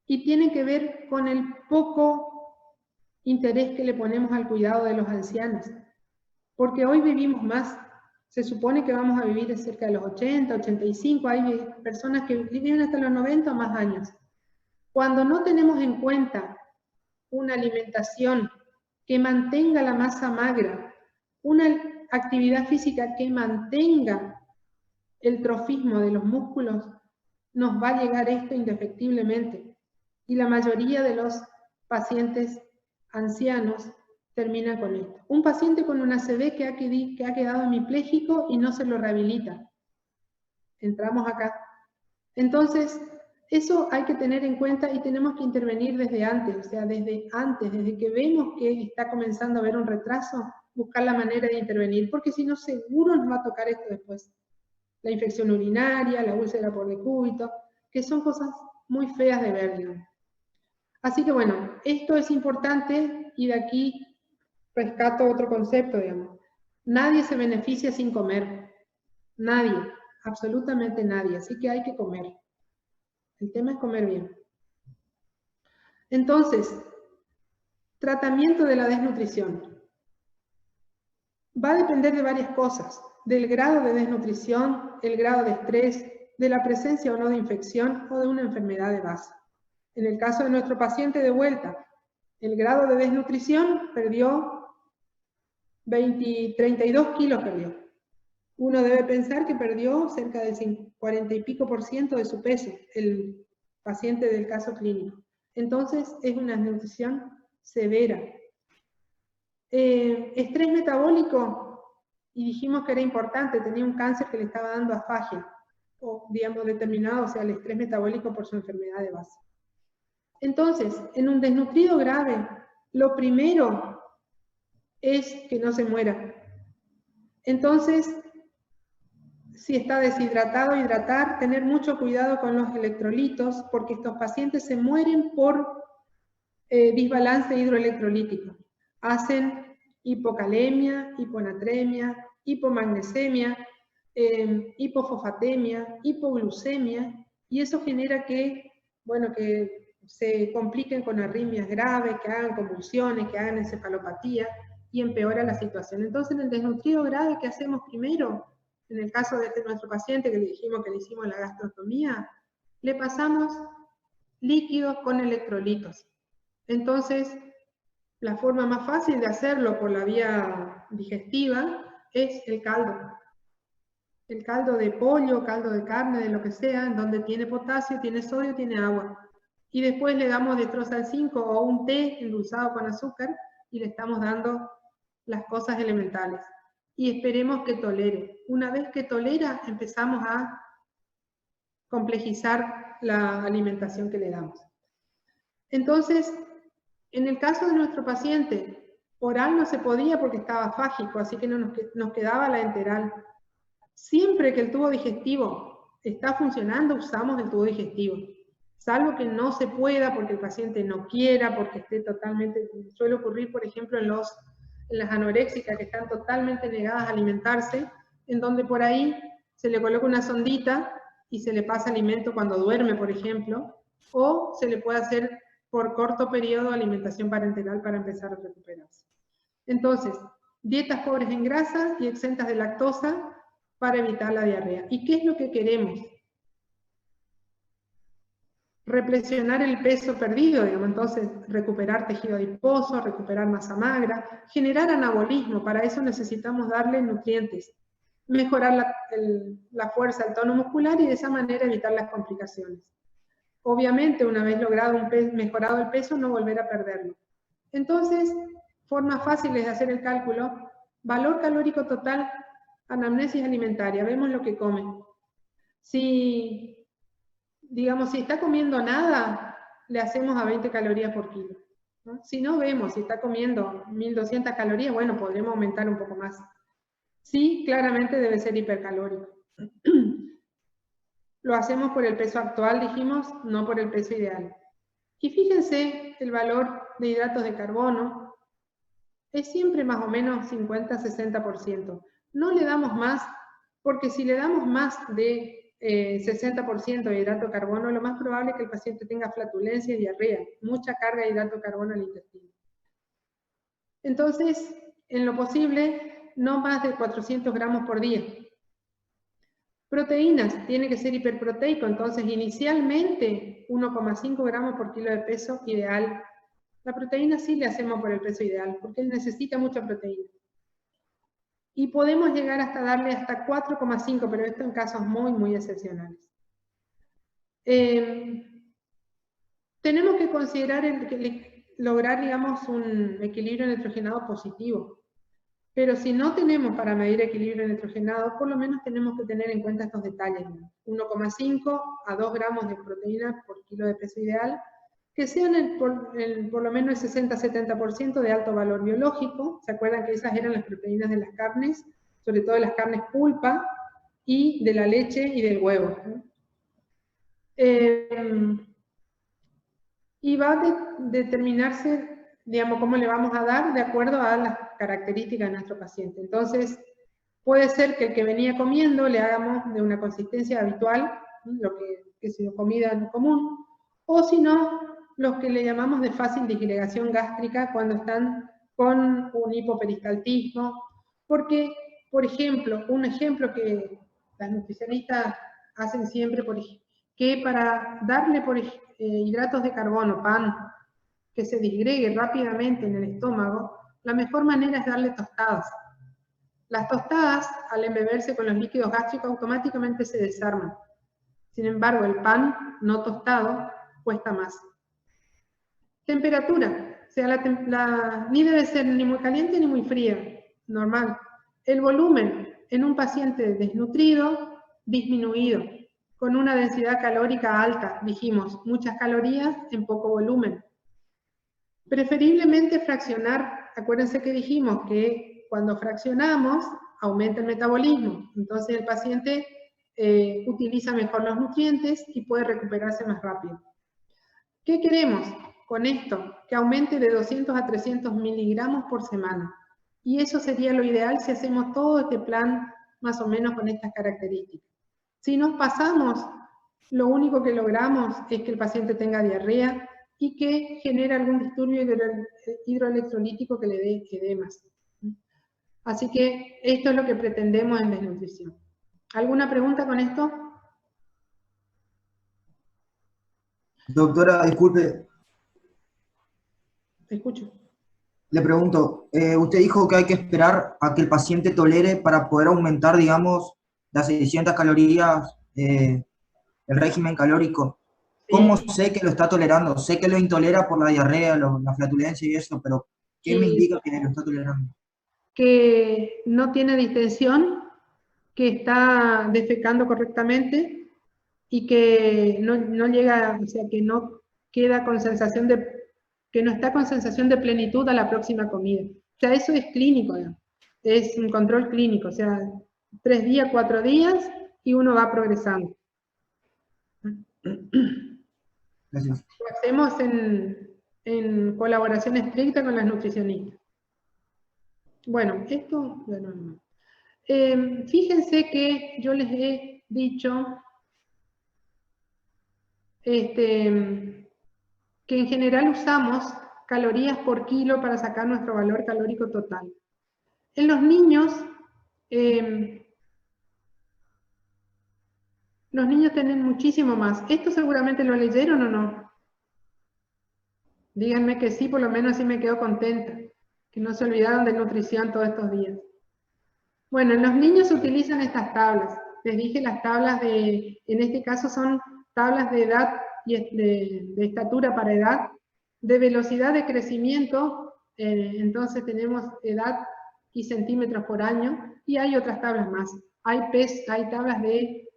y tiene que ver con el poco interés que le ponemos al cuidado de los ancianos, porque hoy vivimos más. Se supone que vamos a vivir cerca de los 80, 85, hay personas que viven hasta los 90 o más años. Cuando no tenemos en cuenta una alimentación que mantenga la masa magra, una actividad física que mantenga el trofismo de los músculos, nos va a llegar esto indefectiblemente. Y la mayoría de los pacientes ancianos termina con esto. Un paciente con una ACV que ha quedado hemipléjico y no se lo rehabilita. Entramos acá. Entonces, eso hay que tener en cuenta y tenemos que intervenir desde antes, o sea, desde antes, desde que vemos que está comenzando a haber un retraso, buscar la manera de intervenir, porque si no, seguro nos va a tocar esto después. La infección urinaria, la úlcera por decúbito, que son cosas muy feas de ver, digamos. Así que bueno, esto es importante y de aquí rescato otro concepto, digamos. Nadie se beneficia sin comer. Nadie, absolutamente nadie. Así que hay que comer. El tema es comer bien. Entonces, tratamiento de la desnutrición. Va a depender de varias cosas. Del grado de desnutrición, el grado de estrés, de la presencia o no de infección o de una enfermedad de base. En el caso de nuestro paciente de vuelta, el grado de desnutrición perdió 32 kilos perdió. Uno debe pensar que perdió cerca del 40 y pico % de su peso, el paciente del caso clínico. Entonces, es una desnutrición severa. Estrés metabólico, y dijimos que era importante, tenía un cáncer que le estaba dando afagia, o digamos determinado, o sea, el estrés metabólico por su enfermedad de base. Entonces, en un desnutrido grave, lo primero es que no se muera. Entonces, si está deshidratado, hidratar, tener mucho cuidado con los electrolitos, porque estos pacientes se mueren por desbalance hidroelectrolítico. Hacen hipocalemia, hiponatremia, hipomagnesemia, hipofosfatemia, hipoglucemia, y eso genera que, bueno, que se compliquen con arritmias graves, que hagan convulsiones, que hagan encefalopatía, y empeora la situación. Entonces, en el desnutrido grave, ¿qué hacemos primero? En el caso de nuestro paciente que le dijimos que le hicimos la gastrostomía, le pasamos líquidos con electrolitos. Entonces, La forma más fácil de hacerlo por la vía digestiva es el caldo. El caldo de pollo, caldo de carne, de lo que sea, en donde tiene potasio, tiene sodio, tiene agua. Y después le damos Destrozal 5 o un té endulzado con azúcar y le estamos dando las cosas elementales. Y esperemos que tolere. Una vez que tolera, empezamos a complejizar la alimentación que le damos. Entonces, en el caso de nuestro paciente, oral no se podía porque estaba fágico, así que no nos quedaba la enteral. Siempre que el tubo digestivo está funcionando, usamos el tubo digestivo. Salvo que no se pueda porque el paciente no quiera, porque esté totalmente... Suele ocurrir, por ejemplo, en las anoréxicas que están totalmente negadas a alimentarse, en donde por ahí se le coloca una sondita y se le pasa alimento cuando duerme, por ejemplo, o se le puede hacer por corto periodo alimentación parenteral para empezar a recuperarse. Entonces, dietas pobres en grasas y exentas de lactosa para evitar la diarrea. ¿Y qué es lo que queremos? Represionar el peso perdido, digamos, entonces recuperar tejido adiposo, recuperar masa magra, generar anabolismo, para eso necesitamos darle nutrientes, mejorar la fuerza, el tono muscular y de esa manera evitar las complicaciones. Obviamente, una vez logrado mejorado el peso, no volver a perderlo. Entonces, formas fáciles de hacer el cálculo: valor calórico total, anamnesis alimentaria, vemos lo que come. Si está comiendo nada, le hacemos a 20 calorías por kilo, ¿no? Si no vemos, si está comiendo 1200 calorías, bueno, podremos aumentar un poco más. Sí, claramente debe ser hipercalórico. Lo hacemos por el peso actual, dijimos, no por el peso ideal. Y fíjense, el valor de hidratos de carbono es siempre más o menos 50-60%. No le damos más, porque si le damos más de 60% de hidrato de carbono, lo más probable es que el paciente tenga flatulencia y diarrea, mucha carga de hidrato de carbono al intestino. Entonces, en lo posible, no más de 400 gramos por día. Proteínas, tiene que ser hiperproteico, entonces inicialmente 1,5 gramos por kilo de peso ideal. La proteína sí le hacemos por el peso ideal, porque él necesita mucha proteína. Y podemos llegar hasta darle hasta 4,5, pero esto en casos muy, muy excepcionales. Tenemos que considerar lograr, digamos, un equilibrio nitrogenado positivo. Pero si no tenemos para medir equilibrio nitrogenado, por lo menos tenemos que tener en cuenta estos detalles: 1,5 a 2 gramos de proteína por kilo de peso ideal, que sean por lo menos el 60-70% de alto valor biológico. ¿Se acuerdan que esas eran las proteínas de las carnes? Sobre todo de las carnes pulpa y de la leche y del huevo, ¿no? Y va a determinarse, digamos, cómo le vamos a dar de acuerdo a las características de nuestro paciente. Entonces, puede ser que el que venía comiendo le hagamos de una consistencia habitual, lo que es comida en común, o si no, los que le llamamos de fácil disgregación gástrica cuando están con un hipoperistaltismo, porque, por ejemplo, un ejemplo que las nutricionistas hacen siempre, que para darle hidratos de carbono, pan, que se disgregue rápidamente en el estómago, la mejor manera es darle tostadas. Las tostadas, al embeberse con los líquidos gástricos, automáticamente se desarman. Sin embargo, el pan no tostado cuesta más. Temperatura, o sea, ni debe ser ni muy caliente ni muy fría, normal. El volumen en un paciente desnutrido, disminuido, con una densidad calórica alta, dijimos, muchas calorías en poco volumen. Preferiblemente fraccionar, acuérdense que dijimos que cuando fraccionamos aumenta el metabolismo, entonces el paciente utiliza mejor los nutrientes y puede recuperarse más rápido. ¿Qué queremos con esto? Que aumente de 200 a 300 miligramos por semana. Y eso sería lo ideal si hacemos todo este plan más o menos con estas características. Si nos pasamos, lo único que logramos es que el paciente tenga diarrea y que genere algún disturbio hidroelectrolítico que le dé edemas. Así que esto es lo que pretendemos en desnutrición. ¿Alguna pregunta con esto? Doctora, disculpe. Te escucho. le pregunto, usted dijo que hay que esperar a que el paciente tolere para poder aumentar, digamos, las 600 calorías, el régimen calórico. ¿Cómo Sí. sé que lo está tolerando? Sé que lo intolera por la diarrea, la flatulencia y eso, pero ¿qué me indica que lo está tolerando? Que no tiene distensión, que está defecando correctamente y que no llega, o sea, que no queda con sensación que no está con sensación de plenitud a la próxima comida. O sea, eso es clínico, ¿no? Es un control clínico, o sea, 3 días, 4 días y uno va progresando. Gracias. Lo hacemos en colaboración estricta con las nutricionistas. Bueno, esto, bueno, fíjense que yo les he dicho que en general usamos calorías por kilo para sacar nuestro valor calórico total. En los niños tienen muchísimo más. ¿Esto seguramente lo leyeron o no? Díganme que sí, por lo menos así me quedo contenta, que no se olvidaron de nutrición todos estos días. Bueno, en los niños se utilizan estas tablas. Les dije las tablas en este caso son tablas de edad y de estatura para edad, de velocidad de crecimiento, entonces tenemos edad y centímetros por año, y hay otras tablas más. Hay tablas de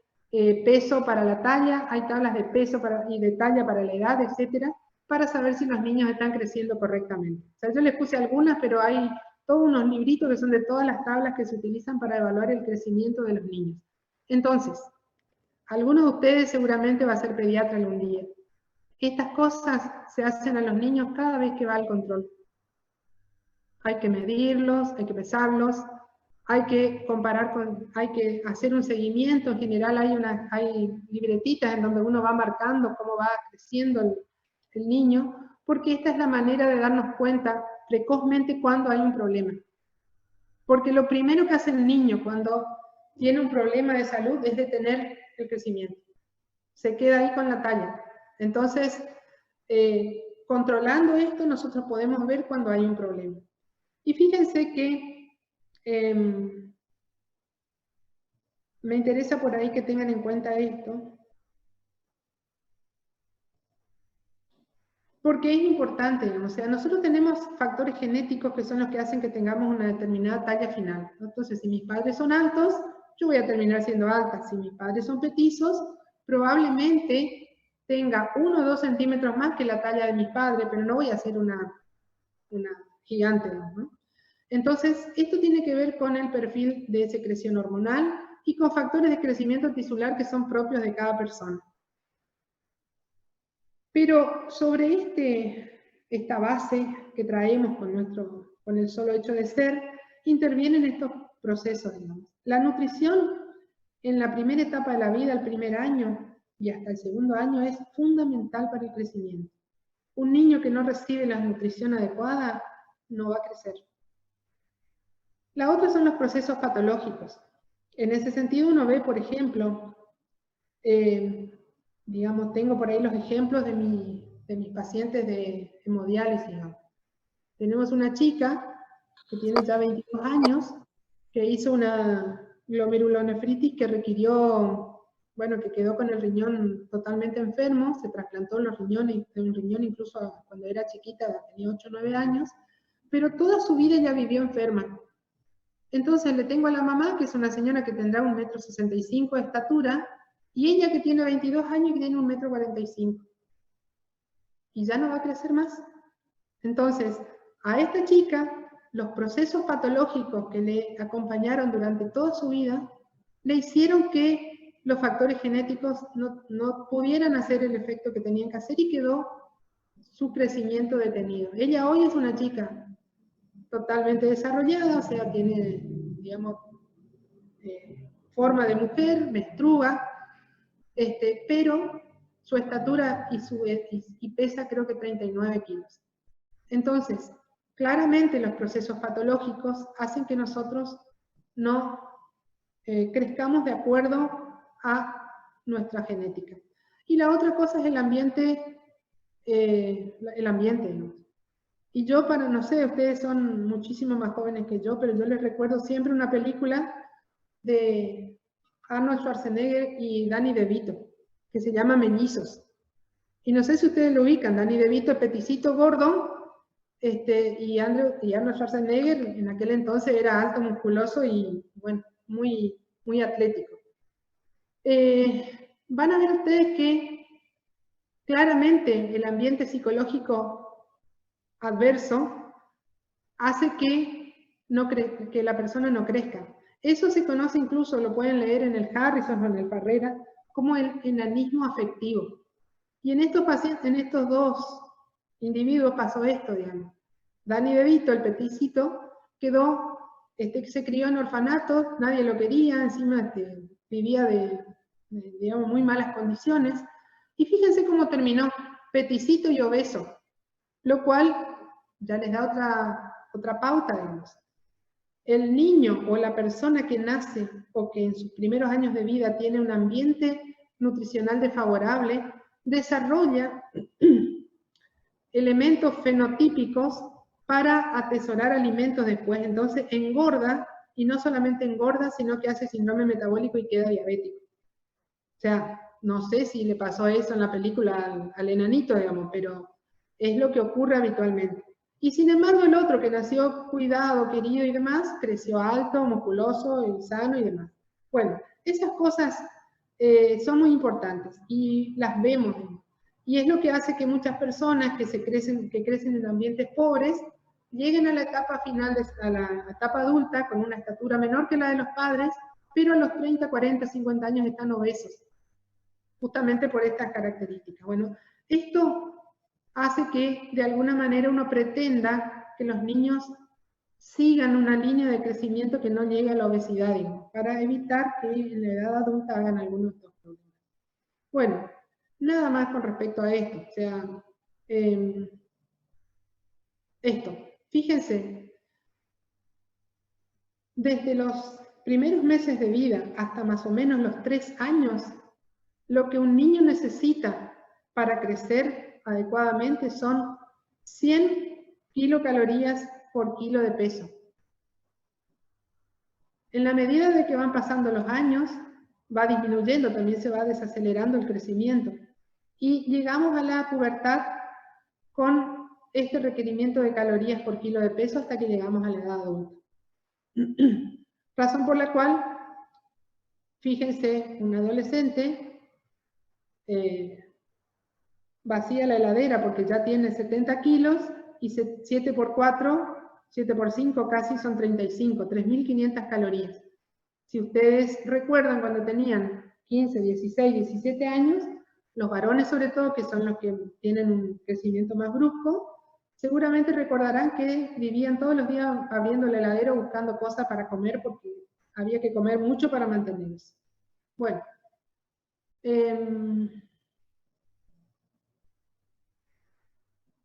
peso para la talla, hay tablas de peso y de talla para la edad, etcétera, para saber si los niños están creciendo correctamente. O sea, yo les puse algunas, pero hay todos unos libritos que son de todas las tablas que se utilizan para evaluar el crecimiento de los niños. Entonces, algunos de ustedes seguramente va a ser pediatra algún día. Estas cosas se hacen a los niños cada vez que va al control. Hay que medirlos, hay que pesarlos, hay que comparar hay que hacer un seguimiento. En general hay libretitas en donde uno va marcando cómo va creciendo el niño, porque esta es la manera de darnos cuenta precozmente cuando hay un problema. Porque lo primero que hace el niño cuando tiene un problema de salud es detener el crecimiento. Se queda ahí con la talla. Entonces, controlando esto, nosotros podemos ver cuando hay un problema. Y fíjense que me interesa por ahí que tengan en cuenta esto, porque es importante, ¿no? O sea, nosotros tenemos factores genéticos que son los que hacen que tengamos una determinada talla final. Entonces, si mis padres son altos, yo voy a terminar siendo alta. Si mis padres son petizos, probablemente tenga 1 o 2 centímetros más que la talla de mis padres, pero no voy a ser una gigante, ¿no? Entonces, esto tiene que ver con el perfil de secreción hormonal y con factores de crecimiento tisular que son propios de cada persona. Pero sobre esta base que traemos con el solo hecho de ser, intervienen estos procesos, digamos. La nutrición en la primera etapa de la vida, el primer año y hasta el segundo año, es fundamental para el crecimiento. Un niño que no recibe la nutrición adecuada no va a crecer. La otra son los procesos patológicos. En ese sentido uno ve, por ejemplo, digamos, tengo por ahí los ejemplos de mis pacientes de hemodiálisis, ¿no? Tenemos una chica que tiene ya 22 años, que hizo una glomerulonefritis que requirió, bueno, que quedó con el riñón totalmente enfermo, se trasplantó los riñones, un riñón incluso cuando era chiquita, tenía 8 o 9 años, pero toda su vida ella vivió enferma. Entonces le tengo a la mamá, que es una señora que tendrá 1,65 m de estatura, y ella que tiene 22 años y que tiene 1,45 m. Y ya no va a crecer más. Entonces, a esta chica, los procesos patológicos que le acompañaron durante toda su vida, le hicieron que los factores genéticos no pudieran hacer el efecto que tenían que hacer y quedó su crecimiento detenido. Ella hoy es una chica totalmente desarrollada, o sea, tiene, digamos, forma de mujer, menstrua, pero su estatura y pesa creo que 39 kilos. Entonces, claramente los procesos patológicos hacen que nosotros no crezcamos de acuerdo a nuestra genética. Y la otra cosa es el ambiente, ¿no? Y yo, no sé, ustedes son muchísimo más jóvenes que yo, pero yo les recuerdo siempre una película de Arnold Schwarzenegger y Danny DeVito, que se llama Mellizos. Y no sé si ustedes lo ubican, Danny DeVito, peticito gordo, y Arnold Schwarzenegger en aquel entonces era alto, musculoso y, bueno, muy, muy atlético. Van a ver ustedes que claramente el ambiente psicológico adverso hace que la persona no crezca. Eso se conoce incluso, lo pueden leer en el Harrison o en el Farrera, como el enanismo afectivo. Y en estos pacientes, en estos dos individuos pasó esto, digamos. Danny DeVito, el peticito, se crió en orfanatos, nadie lo quería, encima vivía de, digamos, muy malas condiciones. Y fíjense cómo terminó, peticito y obeso, lo cual ya les da otra pauta, digamos. El niño o la persona que nace o que en sus primeros años de vida tiene un ambiente nutricional desfavorable, desarrolla elementos fenotípicos para atesorar alimentos después. Entonces engorda, y no solamente engorda, sino que hace síndrome metabólico y queda diabético. O sea, no sé si le pasó eso en la película al enanito, digamos, pero es lo que ocurre habitualmente. Y sin embargo el otro que nació cuidado, querido y demás, creció alto, musculoso, y sano y demás. Bueno, esas cosas son muy importantes y las vemos. Y es lo que hace que muchas personas que crecen en ambientes pobres lleguen a la etapa final, a la etapa adulta con una estatura menor que la de los padres, pero a los 30, 40, 50 años están obesos, justamente por estas características. Bueno, esto hace que de alguna manera uno pretenda que los niños sigan una línea de crecimiento que no llegue a la obesidad, digamos, para evitar que en la edad adulta hagan algunos de estos problemas. Bueno, nada más con respecto a esto. O sea, esto, fíjense, desde los primeros meses de vida hasta más o menos los 3 años, lo que un niño necesita para crecer adecuadamente son 100 kilocalorías por kilo de peso. En la medida de que van pasando los años, va disminuyendo, también se va desacelerando el crecimiento. Y llegamos a la pubertad con este requerimiento de calorías por kilo de peso hasta que llegamos a la edad adulta. Razón por la cual, fíjense, un adolescente vacía la heladera porque ya tiene 70 kilos y 7 por 4, 7 por 5 casi son 35, 3.500 calorías. Si ustedes recuerdan cuando tenían 15, 16, 17 años, los varones sobre todo, que son los que tienen un crecimiento más brusco, seguramente recordarán que vivían todos los días abriendo la heladera buscando cosas para comer porque había que comer mucho para mantenerse. Bueno,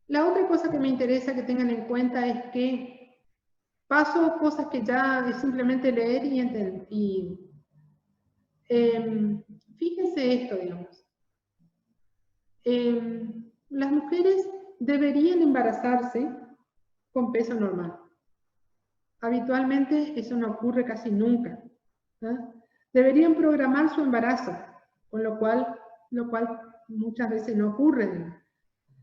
la otra cosa que me interesa que tengan en cuenta es que paso cosas que ya es simplemente leer y entender. Fíjense esto, digamos. Las mujeres deberían embarazarse con peso normal. Habitualmente eso no ocurre casi nunca, ¿no? Deberían programar su embarazo, con lo cual muchas veces no ocurre.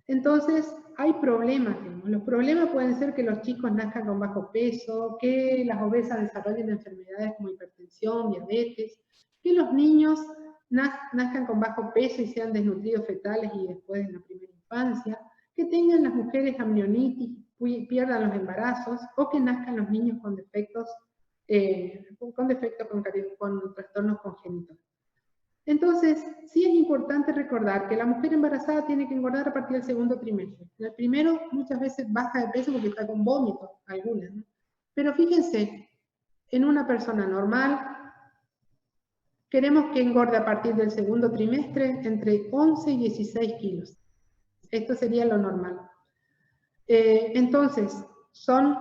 Entonces, hay problemas, digamos. Los problemas pueden ser que los chicos nazcan con bajo peso, que las obesas desarrollen enfermedades como hipertensión, diabetes, que los niños nazcan con bajo peso y sean desnutridos fetales y después en la primera infancia, que tengan las mujeres amnionitis, pierdan los embarazos, o que nazcan los niños con defectos, con trastornos congénitos. Entonces, sí es importante recordar que la mujer embarazada tiene que engordar a partir del segundo trimestre. En el primero muchas veces baja de peso porque está con vómitos, algunas, ¿no? Pero fíjense, en una persona normal, queremos que engorde a partir del segundo trimestre entre 11 y 16 kilos. Esto sería lo normal. Entonces, son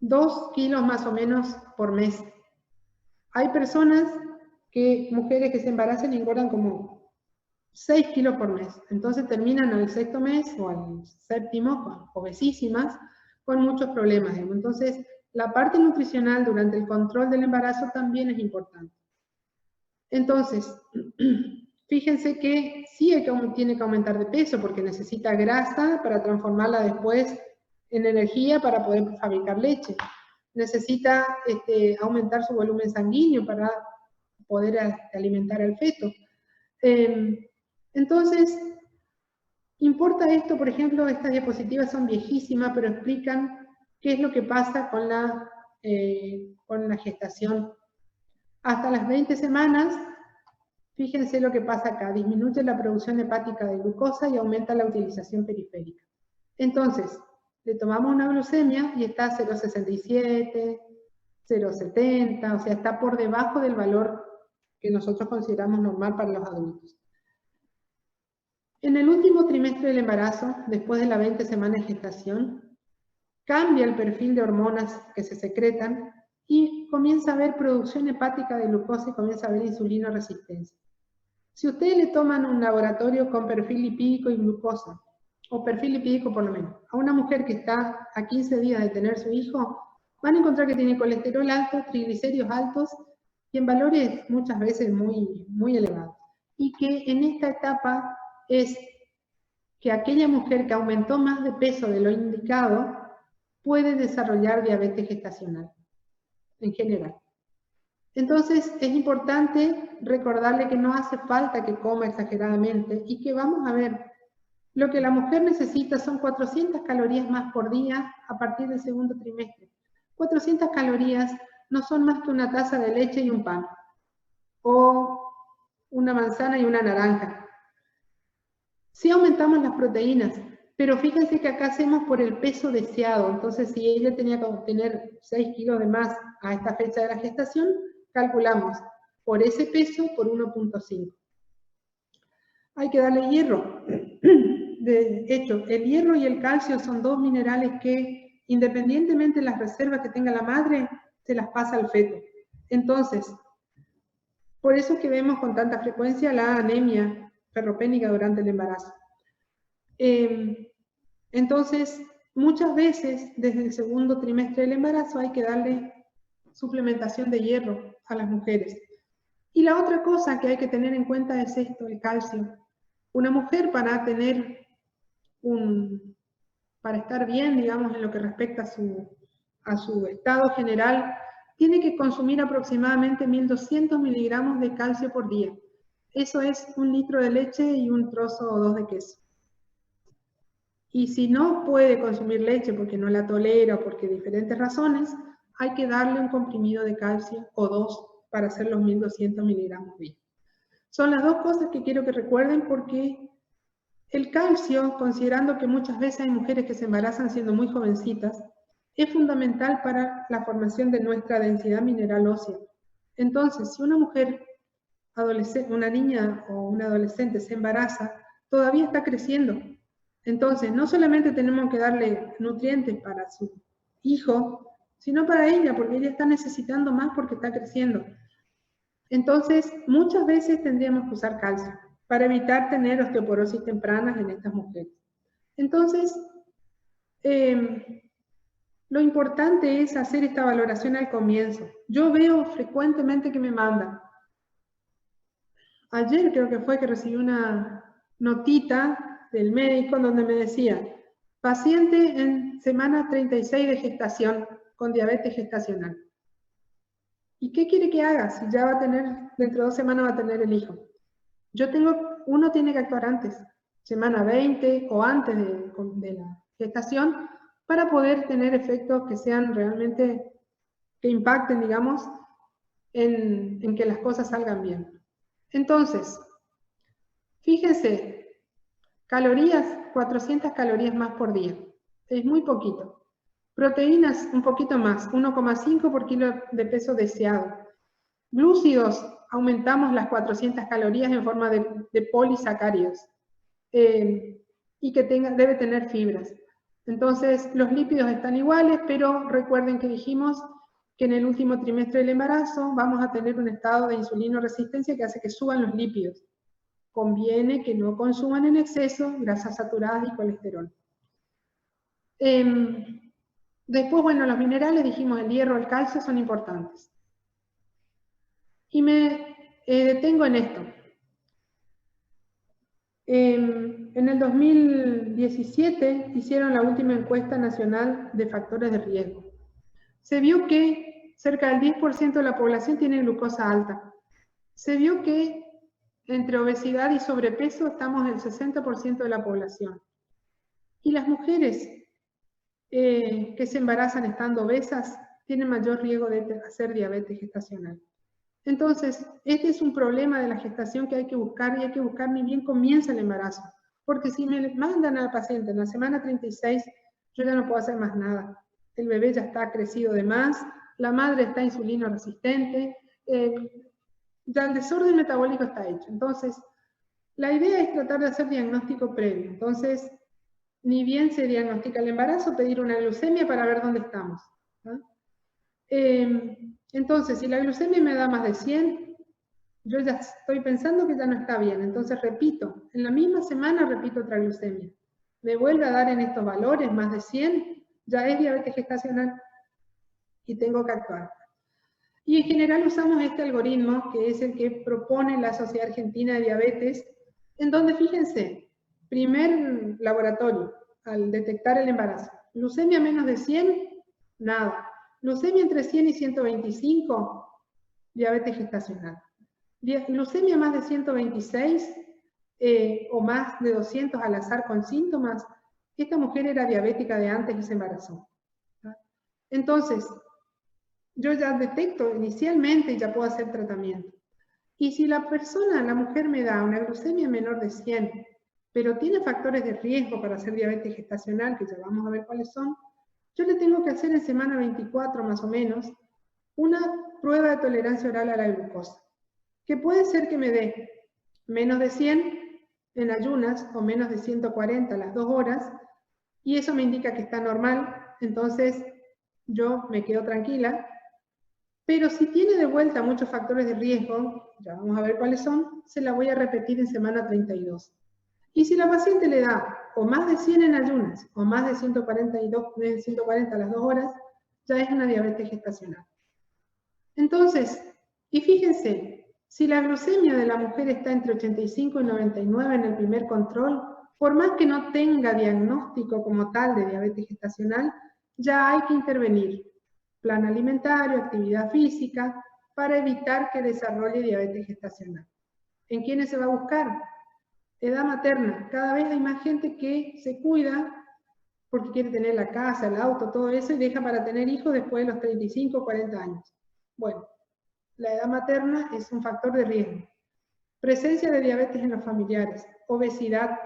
2 kilos más o menos por mes. Hay mujeres que se embarazan y engordan como 6 kilos por mes. Entonces terminan al 6º mes o al 7º, obesísimas, con muchos problemas. Entonces, la parte nutricional durante el control del embarazo también es importante. Entonces, fíjense que sí tiene que aumentar de peso porque necesita grasa para transformarla después en energía para poder fabricar leche. Necesita aumentar su volumen sanguíneo para poder alimentar al feto. Entonces, importa esto, por ejemplo, estas diapositivas son viejísimas, pero explican qué es lo que pasa con la gestación. Hasta las 20 semanas, fíjense lo que pasa acá, disminuye la producción hepática de glucosa y aumenta la utilización periférica. Entonces, le tomamos una glucemia y está a 0,67, 0,70, o sea, está por debajo del valor que nosotros consideramos normal para los adultos. En el último trimestre del embarazo, después de las 20 semanas de gestación, cambia el perfil de hormonas que se secretan y comienza a haber producción hepática de glucosa y comienza a haber insulino resistencia. Si ustedes le toman un laboratorio con perfil lipídico y glucosa, o perfil lipídico por lo menos, a una mujer que está a 15 días de tener su hijo, van a encontrar que tiene colesterol alto, triglicéridos altos y en valores muchas veces muy elevados. Y que en esta etapa es que aquella mujer que aumentó más de peso de lo indicado puede desarrollar diabetes gestacional en general. Entonces es importante recordarle que no hace falta que coma exageradamente y que vamos a ver, lo que la mujer necesita son 400 calorías más por día a partir del segundo trimestre. 400 calorías no son más que una taza de leche y un pan, o una manzana y una naranja. Sí aumentamos las proteínas, pero fíjense que acá hacemos por el peso deseado. Entonces, si ella tenía que obtener 6 kilos de más a esta fecha de la gestación, calculamos por ese peso por 1.5. Hay que darle hierro. De hecho, el hierro y el calcio son dos minerales que, independientemente de las reservas que tenga la madre, se las pasa al feto. Entonces, por eso es que vemos con tanta frecuencia la anemia ferropénica durante el embarazo. Entonces, muchas veces, desde el segundo trimestre del embarazo, hay que darle suplementación de hierro a las mujeres. Y la otra cosa que hay que tener en cuenta es esto, el calcio. Una mujer para estar bien, digamos, en lo que respecta a su estado general, tiene que consumir aproximadamente 1200 miligramos de calcio por día. Eso es 1 litro de leche y un trozo o 2 de queso. Y si no puede consumir leche porque no la tolera o porque diferentes razones, hay que darle un comprimido de calcio o 2 para hacer los 1200 miligramos bien. Son las dos cosas que quiero que recuerden porque el calcio, considerando que muchas veces hay mujeres que se embarazan siendo muy jovencitas, es fundamental para la formación de nuestra densidad mineral ósea. Entonces, si una mujer adolescente, una niña o un adolescente se embaraza, todavía está creciendo. Entonces, no solamente tenemos que darle nutrientes para su hijo, sino para ella, porque ella está necesitando más porque está creciendo. Entonces, muchas veces tendríamos que usar calcio para evitar tener osteoporosis tempranas en estas mujeres. Entonces, lo importante es hacer esta valoración al comienzo. Yo veo frecuentemente que me mandan. Ayer creo que fue que recibí una notita del médico donde me decía, paciente en semana 36 de gestación con diabetes gestacional. ¿Y qué quiere que haga? Si ya va a tener, dentro de 2 semanas va a tener el hijo. Uno tiene que actuar antes, semana 20 o antes de la gestación, para poder tener efectos que sean realmente, que impacten, digamos, en que las cosas salgan bien. Entonces, fíjense, calorías, 400 calorías más por día. Es muy poquito. Proteínas, un poquito más, 1,5 por kilo de peso deseado. Glúcidos, aumentamos las 400 calorías en forma de polisacáridos. Y que debe tener fibras. Entonces, los lípidos están iguales, pero recuerden que dijimos que en el último trimestre del embarazo vamos a tener un estado de insulino resistencia que hace que suban los lípidos. conviene que no consuman en exceso grasas saturadas y colesterol. Después, bueno, los minerales, dijimos, el hierro, el calcio son importantes. Y me detengo en esto. En el 2017 hicieron la última encuesta nacional de factores de riesgo. Se vio que cerca del 10% de la población tiene glucosa alta. Se vio que entre obesidad y sobrepeso estamos en el 60% de la población. Y las mujeres que se embarazan estando obesas tienen mayor riesgo de hacer diabetes gestacional. Entonces, este es un problema de la gestación que hay que buscar, y hay que buscar ni bien comienza el embarazo. Porque si me mandan a la paciente en la semana 36, yo ya no puedo hacer más nada. El bebé ya está crecido de más, la madre está insulino resistente, ya el desorden metabólico está hecho. Entonces, la idea es tratar de hacer diagnóstico previo. Entonces, ni bien se diagnostica el embarazo, pedir una glucemia para ver dónde estamos, ¿no? Entonces, si la glucemia me da más de 100, yo ya estoy pensando que ya no está bien. Entonces repito, en la misma semana repito otra glucemia. Me vuelve a dar en estos valores más de 100, ya es diabetes gestacional y tengo que actuar. Y en general usamos este algoritmo, que es el que propone la Sociedad Argentina de Diabetes, en donde, fíjense, primer laboratorio, al detectar el embarazo. Glucemia menos de 100, nada. Glucemia entre 100 y 125, diabetes gestacional. Glucemia más de 126 o más de 200 al azar con síntomas, esta mujer era diabética de antes y se embarazó. Entonces, yo ya detecto inicialmente y ya puedo hacer tratamiento. Y si la persona, la mujer me da una glucemia menor de 100, pero tiene factores de riesgo para hacer diabetes gestacional, que ya vamos a ver cuáles son, yo le tengo que hacer en semana 24 más o menos una prueba de tolerancia oral a la glucosa, que puede ser que me dé menos de 100 en ayunas o menos de 140 a las 2 horas, y eso me indica que está normal, entonces yo me quedo tranquila. Pero si tiene de vuelta muchos factores de riesgo, ya vamos a ver cuáles son, se la voy a repetir en semana 32. Y si la paciente le da o más de 100 en ayunas, o más de 140 a las 2 horas, ya es una diabetes gestacional. Entonces, y fíjense, si la glucemia de la mujer está entre 85 y 99 en el primer control, por más que no tenga diagnóstico como tal de diabetes gestacional, ya hay que intervenir. Plan alimentario, actividad física, para evitar que desarrolle diabetes gestacional. ¿En quiénes se va a buscar? Edad materna. Cada vez hay más gente que se cuida porque quiere tener la casa, el auto, todo eso, y deja para tener hijos después de los 35 o 40 años. Bueno, la edad materna es un factor de riesgo. Presencia de diabetes en los familiares, obesidad,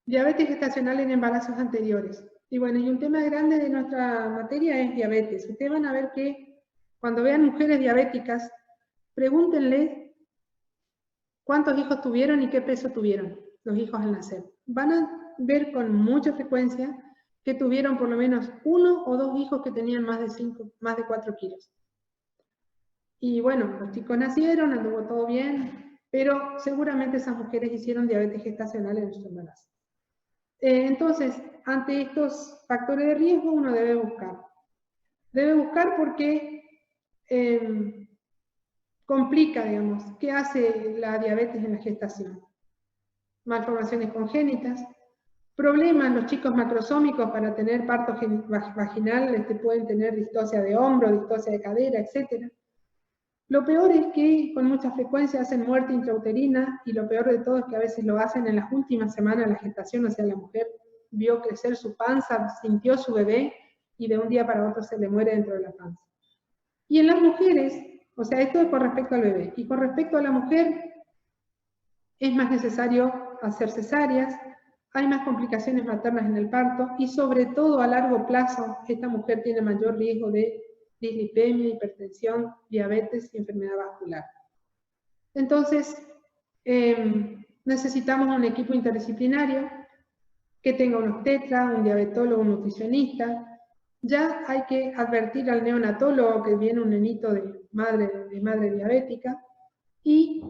diabetes gestacional en embarazos anteriores. Y bueno, y un tema grande de nuestra materia es diabetes. Ustedes van a ver que cuando vean mujeres diabéticas, pregúntenle cuántos hijos tuvieron y qué peso tuvieron los hijos al nacer. Van a ver con mucha frecuencia que tuvieron por lo menos 1 o 2 hijos que tenían más de 4 kilos. Y bueno, los chicos nacieron, anduvo todo bien, pero seguramente esas mujeres hicieron diabetes gestacional en su embarazo. Entonces, ante estos factores de riesgo uno debe buscar. Debe buscar porque complica, digamos, ¿qué hace la diabetes en la gestación? Malformaciones congénitas, problemas los chicos macrosómicos para tener parto vaginal, pueden tener distocia de hombro, distocia de cadera, etc. Lo peor es que con mucha frecuencia hacen muerte intrauterina, y lo peor de todo es que a veces lo hacen en las últimas semanas de la gestación, o sea, la mujer vio crecer su panza, sintió su bebé, y de un día para otro se le muere dentro de la panza. Y en las mujeres, o sea, esto es con respecto al bebé, y con respecto a la mujer, es más necesario hacer cesáreas, hay más complicaciones maternas en el parto, y sobre todo a largo plazo, esta mujer tiene mayor riesgo de dislipemia, hipertensión, diabetes y enfermedad vascular. Entonces, necesitamos un equipo interdisciplinario que tenga un obstetra, un diabetólogo, un nutricionista. Ya hay que advertir al neonatólogo que viene un nenito de madre diabética. y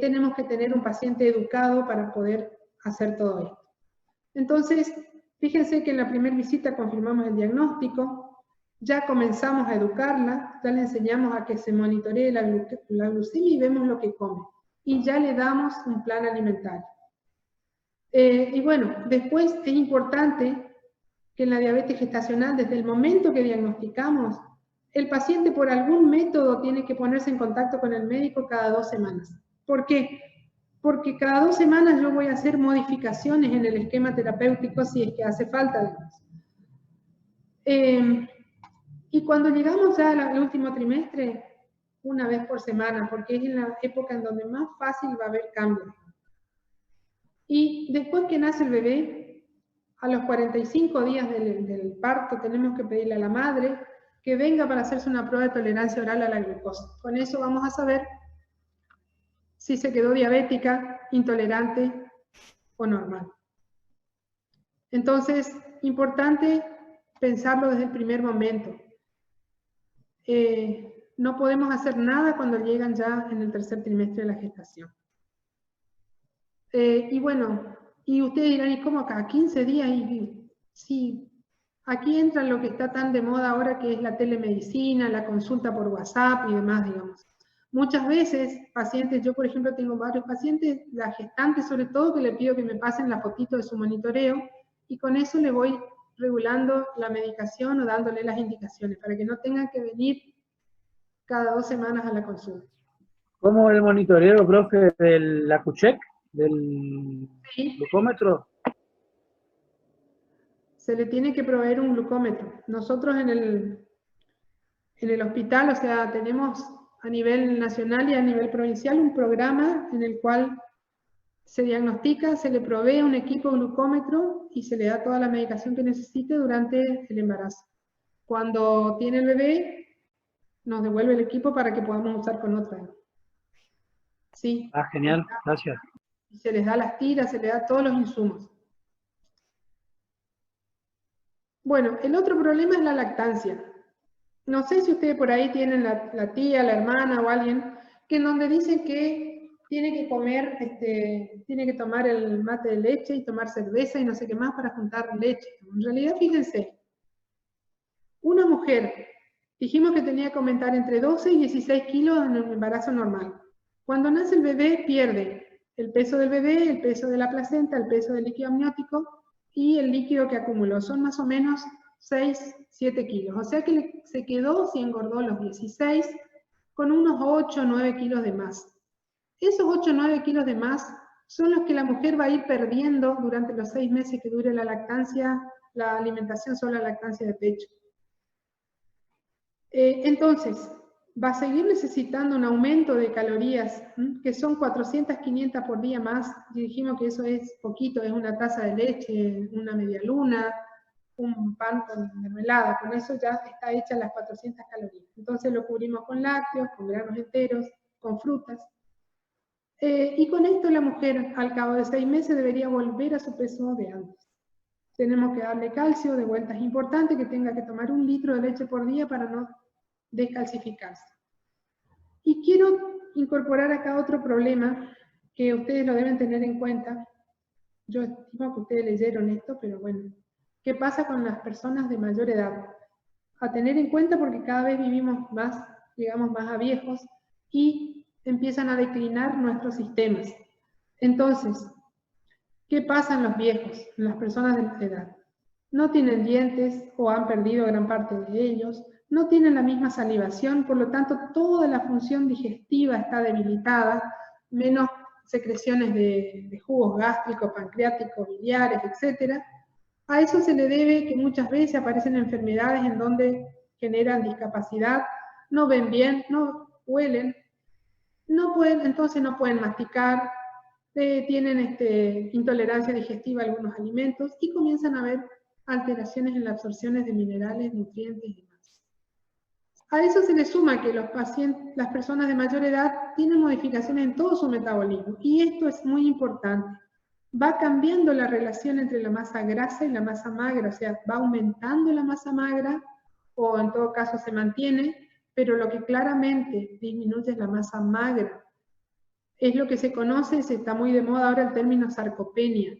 tenemos que tener un paciente educado para poder hacer todo esto. Entonces, fíjense que en la primera visita confirmamos el diagnóstico, ya comenzamos a educarla, ya le enseñamos a que se monitoree la glucemia y vemos lo que come. Y ya le damos un plan alimentario. Y bueno, después es importante que en la diabetes gestacional, desde el momento que diagnosticamos, el paciente por algún método tiene que ponerse en contacto con el médico cada 2 semanas. ¿Por qué? Porque cada 2 semanas yo voy a hacer modificaciones en el esquema terapéutico si es que hace falta. Y cuando llegamos ya al último trimestre, una vez por semana, porque es en la época en donde más fácil va a haber cambios. Y después que nace el bebé, a los 45 días del parto, tenemos que pedirle a la madre que venga para hacerse una prueba de tolerancia oral a la glucosa. Con eso vamos a saber si se quedó diabética, intolerante o normal. Entonces, importante pensarlo desde el primer momento. No podemos hacer nada cuando llegan ya en el tercer trimestre de la gestación. Y bueno, y ustedes dirán, ¿y cómo acá? 15 días, y sí, aquí entra lo que está tan de moda ahora, que es la telemedicina, la consulta por WhatsApp y demás, digamos. Muchas veces, pacientes, yo por ejemplo tengo varios pacientes, las gestantes sobre todo, que le pido que me pasen la fotito de su monitoreo, y con eso le voy regulando la medicación o dándole las indicaciones, para que no tengan que venir cada 2 semanas a la consulta. ¿Cómo el monitoreo, profe, del Accu-Chek, del glucómetro? Se le tiene que proveer un glucómetro. Nosotros en el hospital, o sea, tenemos a nivel nacional y a nivel provincial un programa en el cual se diagnostica, se le provee un equipo glucómetro y se le da toda la medicación que necesite durante el embarazo. Cuando tiene el bebé, nos devuelve el equipo para que podamos usar con otra. Sí. Ah, genial, gracias. Y se les da las tiras, se les da todos los insumos. Bueno, el otro problema es la lactancia. No sé si ustedes por ahí tienen la tía, la hermana o alguien, que en donde dicen que tiene que comer, tiene que tomar el mate de leche y tomar cerveza y no sé qué más para juntar leche. En realidad, fíjense, una mujer, dijimos que tenía que aumentar entre 12 y 16 kilos en el embarazo normal. Cuando nace el bebé, pierde el peso del bebé, el peso de la placenta, el peso del líquido amniótico y el líquido que acumuló. Son más o menos 6, 7 kilos. O sea que se quedó, si engordó los 16, con unos 8 o 9 kilos de más. Esos 8 o 9 kilos de más son los que la mujer va a ir perdiendo durante los 6 meses que dure la lactancia, la alimentación sobre la lactancia de pecho. Entonces, va a seguir necesitando un aumento de calorías, que son 400, 500 por día más. Y dijimos que eso es poquito, es una taza de leche, una media luna, un pan con mermelada, con eso ya está hecha las 400 calorías. Entonces lo cubrimos con lácteos, con granos enteros, con frutas. Y con esto la mujer al cabo de 6 meses debería volver a su peso de antes. Tenemos que darle calcio, de vuelta es importante que tenga que tomar 1 litro de leche por día para no descalcificarse. Y quiero incorporar acá otro problema que ustedes lo deben tener en cuenta. Yo estimo que ustedes leyeron esto, pero bueno. ¿Qué pasa con las personas de mayor edad? A tener en cuenta porque cada vez vivimos más, llegamos más a viejos y empiezan a declinar nuestros sistemas. Entonces, ¿qué pasa en los viejos, en las personas de edad? No tienen dientes o han perdido gran parte de ellos, no tienen la misma salivación, por lo tanto toda la función digestiva está debilitada, menos secreciones de jugos gástricos, pancreáticos, biliares, etc. A eso se le debe que muchas veces aparecen enfermedades en donde generan discapacidad, no ven bien, no huelen, entonces no pueden masticar, tienen intolerancia digestiva a algunos alimentos y comienzan a haber alteraciones en las absorciones de minerales, nutrientes y demás. A eso se le suma que las personas de mayor edad tienen modificaciones en todo su metabolismo y esto es muy importante. Va cambiando la relación entre la masa grasa y la masa magra, o sea, va aumentando la masa magra o en todo caso se mantiene, pero lo que claramente disminuye es la masa magra. es lo que se conoce, se está muy de moda ahora el término sarcopenia.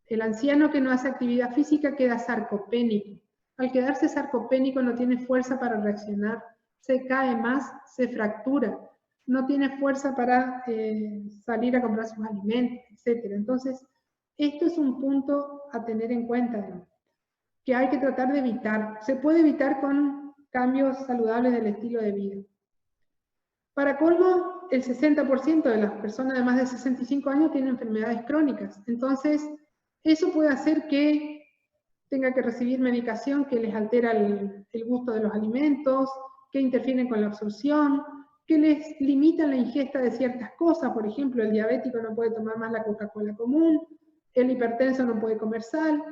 El anciano que no hace actividad física queda sarcopénico. Al quedarse sarcopénico no tiene fuerza para reaccionar, se cae más, se fractura, no tiene fuerza para salir a comprar sus alimentos, etc. Entonces, esto es un punto a tener en cuenta, ¿no?, que hay que tratar de evitar. Se puede evitar con cambios saludables del estilo de vida. Para colmo, el 60% de las personas de más de 65 años tienen enfermedades crónicas. Entonces, eso puede hacer que tenga que recibir medicación que les altera el gusto de los alimentos, que interfieren con la absorción, que les limitan la ingesta de ciertas cosas. Por ejemplo, el diabético no puede tomar más la Coca-Cola común, el hipertenso no puede comer sal.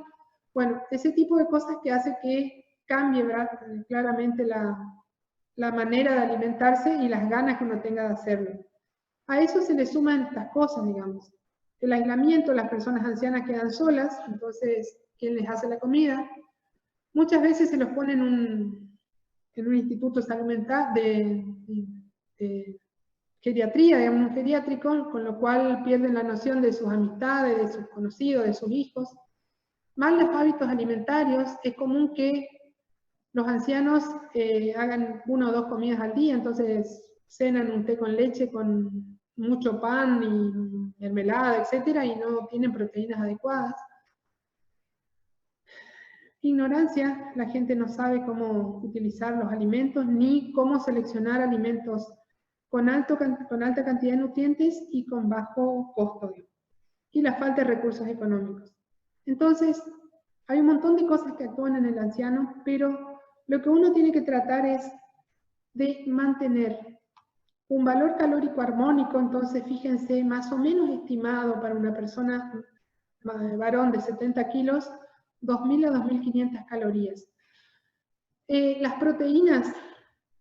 Bueno, ese tipo de cosas que hace que cambie, ¿verdad?, claramente la manera de alimentarse y las ganas que uno tenga de hacerlo. A eso se le suman estas cosas, digamos. El aislamiento, las personas ancianas quedan solas, entonces, ¿quién les hace la comida? Muchas veces se los pone en un instituto de salud mental, de geriatría, digamos, un geriátrico, con lo cual pierden la noción de sus amistades, de sus conocidos, de sus hijos. Malos hábitos alimentarios, es común que los ancianos hagan 1 o 2 comidas al día, entonces cenan un té con leche con mucho pan y mermelada, etcétera, y no tienen proteínas adecuadas. Ignorancia, la gente no sabe cómo utilizar los alimentos ni cómo seleccionar alimentos con alta cantidad de nutrientes y con bajo costo. Y la falta de recursos económicos. Entonces, hay un montón de cosas que actúan en el anciano, pero lo que uno tiene que tratar es de mantener un valor calórico armónico. Entonces, fíjense, más o menos estimado para una persona varón de 70 kilos, 2.000 a 2.500 calorías. Las proteínas,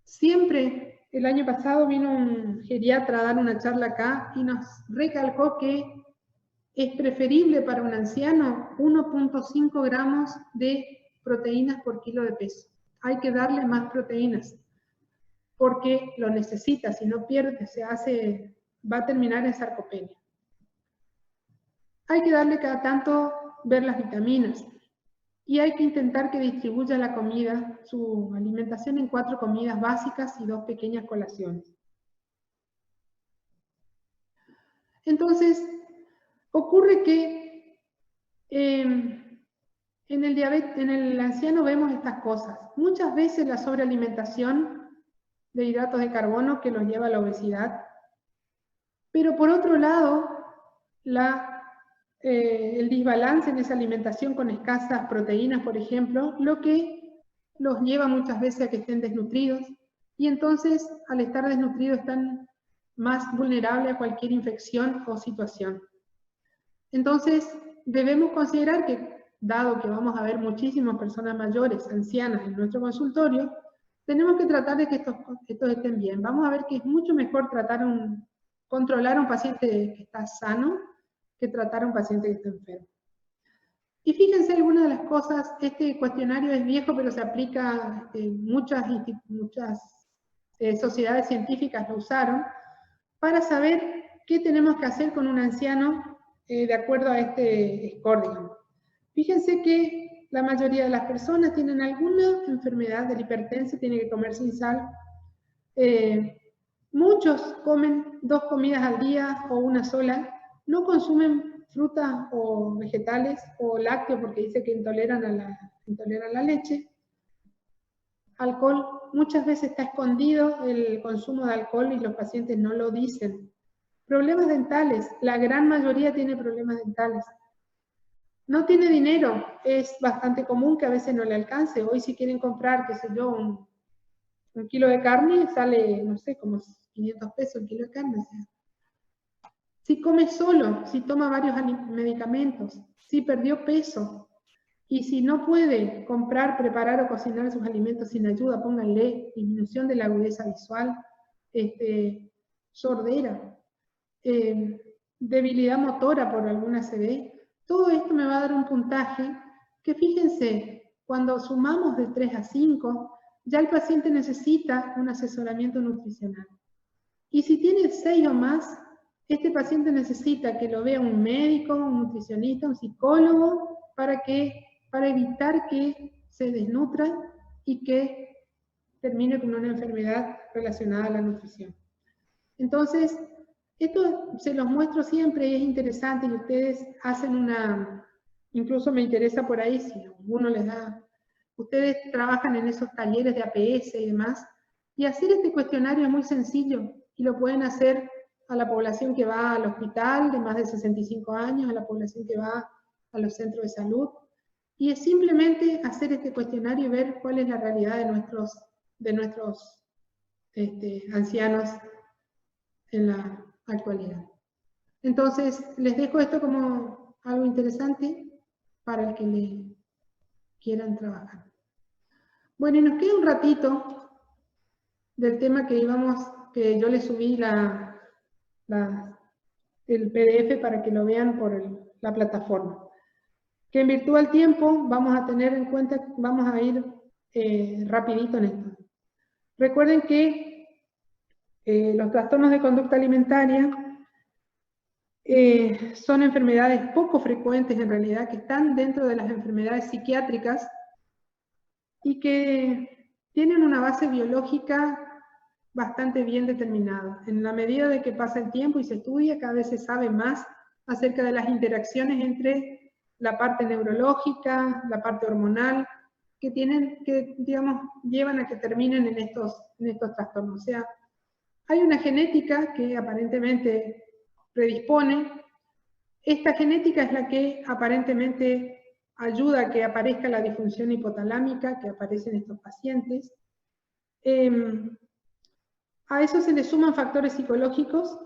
siempre, el año pasado vino un geriatra a dar una charla acá y nos recalcó que es preferible para un anciano 1.5 gramos de proteínas por kilo de peso. Hay que darle más proteínas, porque lo necesita, si no pierde, va a terminar en sarcopenia. Hay que darle cada tanto, ver las vitaminas, y hay que intentar que distribuya la comida, su alimentación, en 4 comidas básicas y 2 pequeñas colaciones. Entonces, ocurre que en el anciano vemos estas cosas. Muchas veces la sobrealimentación de hidratos de carbono que los lleva a la obesidad, pero por otro lado, el desbalance en esa alimentación con escasas proteínas, por ejemplo, lo que los lleva muchas veces a que estén desnutridos, y entonces al estar desnutridos están más vulnerables a cualquier infección o situación. Entonces debemos considerar que, dado que vamos a ver muchísimas personas mayores, ancianas en nuestro consultorio, tenemos que tratar de que estos estén bien. Vamos a ver que es mucho mejor controlar a un paciente que está sano que tratar a un paciente que está enfermo. Y fíjense algunas de las cosas. Este cuestionario es viejo, pero se aplica, muchas sociedades científicas lo usaron, para saber qué tenemos que hacer con un anciano de acuerdo a este score, digamos. Fíjense que la mayoría de las personas tienen alguna enfermedad de la hipertensión, tienen que comer sin sal. Muchos comen 2 comidas al día o una sola. No consumen frutas o vegetales o lácteos porque dice que intoleran la leche. Alcohol, muchas veces está escondido el consumo de alcohol y los pacientes no lo dicen. Problemas dentales, la gran mayoría tiene problemas dentales. No tiene dinero, es bastante común que a veces no le alcance. Hoy si quieren comprar, qué sé yo, un kilo de carne, sale, no sé, como 500 pesos el kilo de carne. O sea. Si come solo, si toma varios medicamentos, si perdió peso, y si no puede comprar, preparar o cocinar sus alimentos sin ayuda, pónganle disminución de la agudeza visual, sordera, debilidad motora por alguna ACV. Todo esto me va a dar un puntaje que, fíjense, cuando sumamos de 3 a 5, ya el paciente necesita un asesoramiento nutricional. Y si tiene 6 o más, este paciente necesita que lo vea un médico, un nutricionista, un psicólogo, para evitar que se desnutra y que termine con una enfermedad relacionada a la nutrición. Entonces, esto se los muestro siempre y es interesante, y ustedes hacen incluso me interesa por ahí, si alguno les da, ustedes trabajan en esos talleres de APS y demás, y hacer este cuestionario es muy sencillo, y lo pueden hacer a la población que va al hospital de más de 65 años, a la población que va a los centros de salud, y es simplemente hacer este cuestionario y ver cuál es la realidad de nuestros ancianos en la actualidad. Entonces, les dejo esto como algo interesante para el que le quieran trabajar. Bueno, y nos queda un ratito del tema que yo les subí el PDF para que lo vean por la plataforma. Que en virtud del tiempo vamos a tener en cuenta, vamos a ir rapidito en esto. Recuerden que los trastornos de conducta alimentaria son enfermedades poco frecuentes en realidad, que están dentro de las enfermedades psiquiátricas y que tienen una base biológica bastante bien determinada. En la medida de que pasa el tiempo y se estudia, cada vez se sabe más acerca de las interacciones entre la parte neurológica, la parte hormonal, que digamos, llevan a que terminen en estos trastornos. O sea, hay una genética que aparentemente predispone. Esta genética es la que aparentemente ayuda a que aparezca la disfunción hipotalámica que aparece en estos pacientes. A eso se le suman factores psicológicos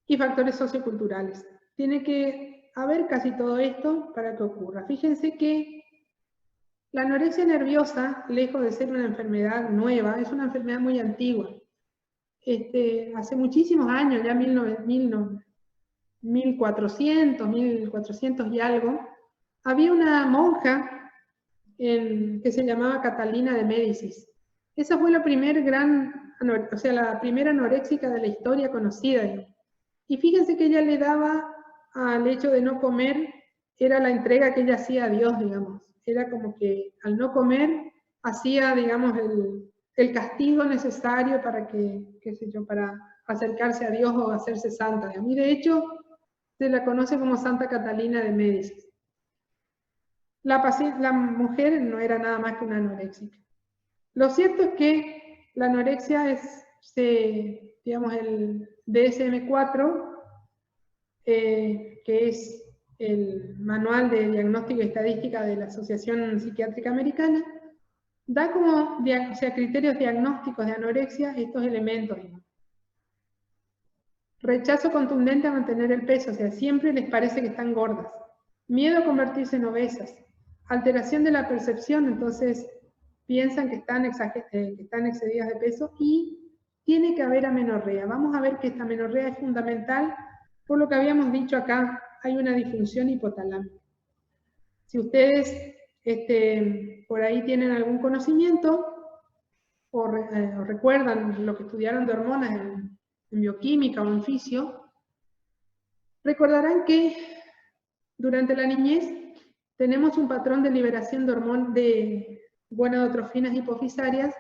y factores socioculturales. Tiene que haber casi todo esto para que ocurra. Fíjense que la anorexia nerviosa, lejos de ser una enfermedad nueva, es una enfermedad muy antigua. Hace muchísimos años, ya 1400 y algo, había una monja que se llamaba Catalina de Médicis. Esa fue la primera anoréxica de la historia conocida. Y fíjense que ella le daba al hecho de no comer, era la entrega que ella hacía a Dios, digamos. Era como que al no comer, hacía, digamos, el castigo necesario para para acercarse a Dios o hacerse santa. Y de hecho, se la conoce como Santa Catalina de Médicis. La mujer no era nada más que una anoréxica. Lo cierto es que la anorexia digamos, el DSM-4, que es el Manual de Diagnóstico y Estadística de la Asociación Psiquiátrica Americana, da como criterios diagnósticos de anorexia estos elementos. Rechazo contundente a mantener el peso, o sea, siempre les parece que están gordas. Miedo a convertirse en obesas. Alteración de la percepción, entonces piensan que están excedidas de peso, y tiene que haber amenorrea. Vamos a ver que esta amenorrea es fundamental, por lo que habíamos dicho acá, hay una disfunción hipotalámica. Si ustedes por ahí tienen algún conocimiento o recuerdan lo que estudiaron de hormonas en bioquímica o en fisio, recordarán que durante la niñez tenemos un patrón de liberación de gonadotrofinas hipofisarias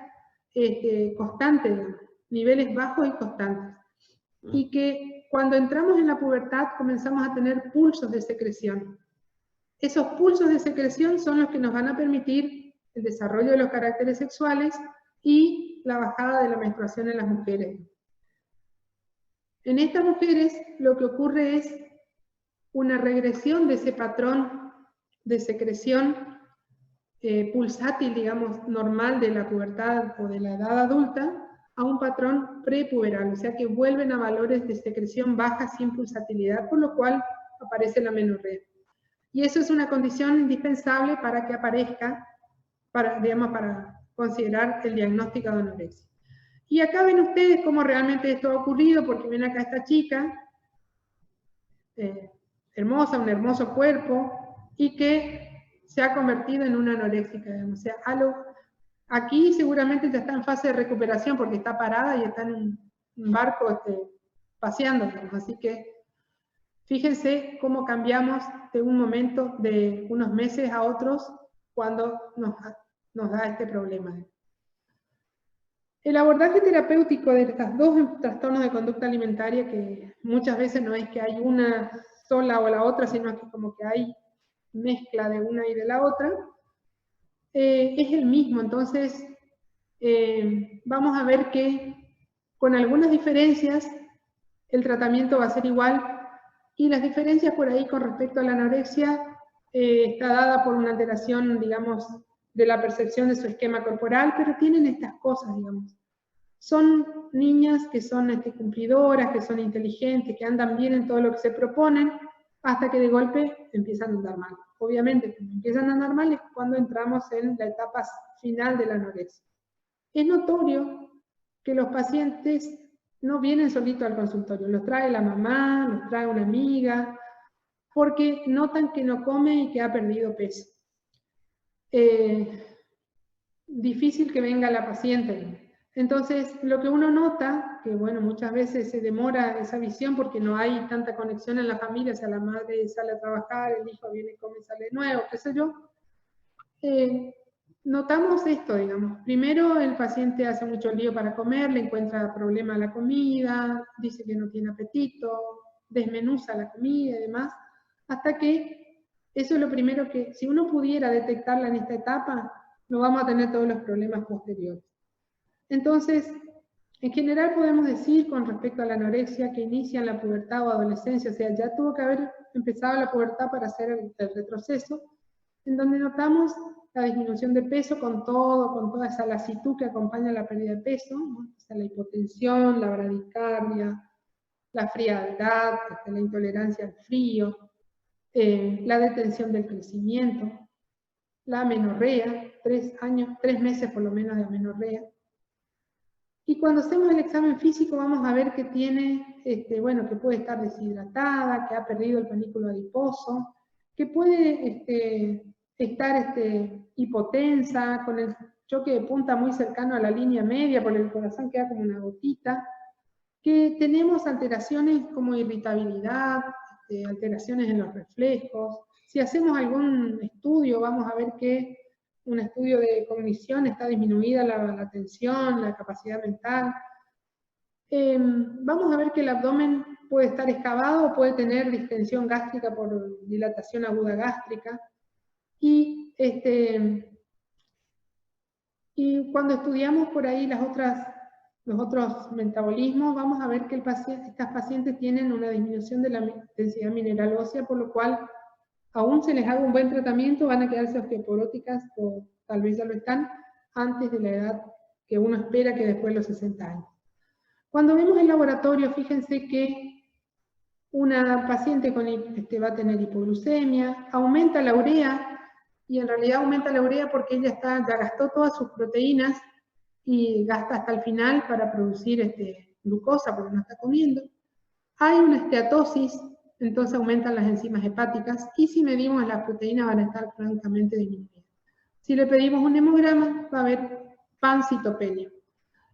constante, niveles bajos y constantes. Y que cuando entramos en la pubertad comenzamos a tener pulsos de secreción. Esos pulsos de secreción son los que nos van a permitir el desarrollo de los caracteres sexuales y la bajada de la menstruación en las mujeres. En estas mujeres lo que ocurre es una regresión de ese patrón de secreción pulsátil, digamos, normal de la pubertad o de la edad adulta, a un patrón prepuberal, o sea que vuelven a valores de secreción baja sin pulsatilidad, por lo cual aparece la amenorrea. Y eso es una condición indispensable para que aparezca, para considerar el diagnóstico de anorexia. Y acá ven ustedes cómo realmente esto ha ocurrido, porque ven acá esta chica, hermosa, un hermoso cuerpo, y que se ha convertido en una anoréxica, digamos. O sea, aquí seguramente ya está en fase de recuperación porque está parada y está en un barco paseando, digamos. Así que fíjense cómo cambiamos de un momento, de unos meses a otros, cuando nos da este problema. El abordaje terapéutico de estos dos trastornos de conducta alimentaria, que muchas veces no es que hay una sola o la otra, sino que como que hay mezcla de una y de la otra, es el mismo. Entonces, vamos a ver que con algunas diferencias el tratamiento va a ser igual, y las diferencias por ahí con respecto a la anorexia está dada por una alteración, digamos, de la percepción de su esquema corporal, pero tienen estas cosas, digamos. Son niñas que son cumplidoras, que son inteligentes, que andan bien en todo lo que se proponen, hasta que de golpe empiezan a andar mal. Obviamente, cuando empiezan a andar mal es cuando entramos en la etapa final de la anorexia. Es notorio que los pacientes no vienen solitos al consultorio, los trae la mamá, los trae una amiga, porque notan que no come y que ha perdido peso. Difícil que venga la paciente. Entonces, lo que uno nota, que bueno, muchas veces se demora esa visión porque no hay tanta conexión en la familia, o sea, la madre sale a trabajar, el hijo viene, come, sale de nuevo, qué sé yo. Notamos esto, digamos. Primero, el paciente hace mucho lío para comer, le encuentra problema a la comida, dice que no tiene apetito, desmenuza la comida y demás, hasta que eso es lo primero que, si uno pudiera detectarla en esta etapa, no vamos a tener todos los problemas posteriores. Entonces, en general podemos decir con respecto a la anorexia que inicia en la pubertad o adolescencia, o sea, ya tuvo que haber empezado la pubertad para hacer el retroceso, en donde notamos la disminución de peso con toda esa lasitud que acompaña la pérdida de peso, ¿no? O sea, la hipotensión, la bradicardia, la frialdad, la intolerancia al frío, la detención del crecimiento, la amenorrea, 3 meses por lo menos de amenorrea. Y cuando hacemos el examen físico vamos a ver que tiene, bueno, que puede estar deshidratada, que ha perdido el panículo adiposo, que puede estar hipotensa, con el choque de punta muy cercano a la línea media, porque el corazón queda como una gotita, que tenemos alteraciones como irritabilidad, alteraciones en los reflejos. Si hacemos algún estudio, vamos a ver que un estudio de cognición está disminuida la atención, la capacidad mental. Vamos a ver que el abdomen puede estar excavado o puede tener distensión gástrica por dilatación aguda gástrica. Y cuando estudiamos por ahí los otros metabolismos, vamos a ver que estas pacientes tienen una disminución de la densidad mineral ósea, por lo cual, aún se les haga un buen tratamiento, van a quedarse osteoporóticas, o tal vez ya lo están, antes de la edad que uno espera, que después de los 60 años. Cuando vemos el laboratorio, fíjense que una paciente va a tener hipoglucemia, aumenta la urea, y en realidad aumenta la urea porque ella ya gastó todas sus proteínas y gasta hasta el final para producir glucosa porque no está comiendo. Hay una esteatosis, entonces aumentan las enzimas hepáticas, y si medimos las proteínas van a estar francamente disminuidas. Si le pedimos un hemograma, va a haber pancitopenia.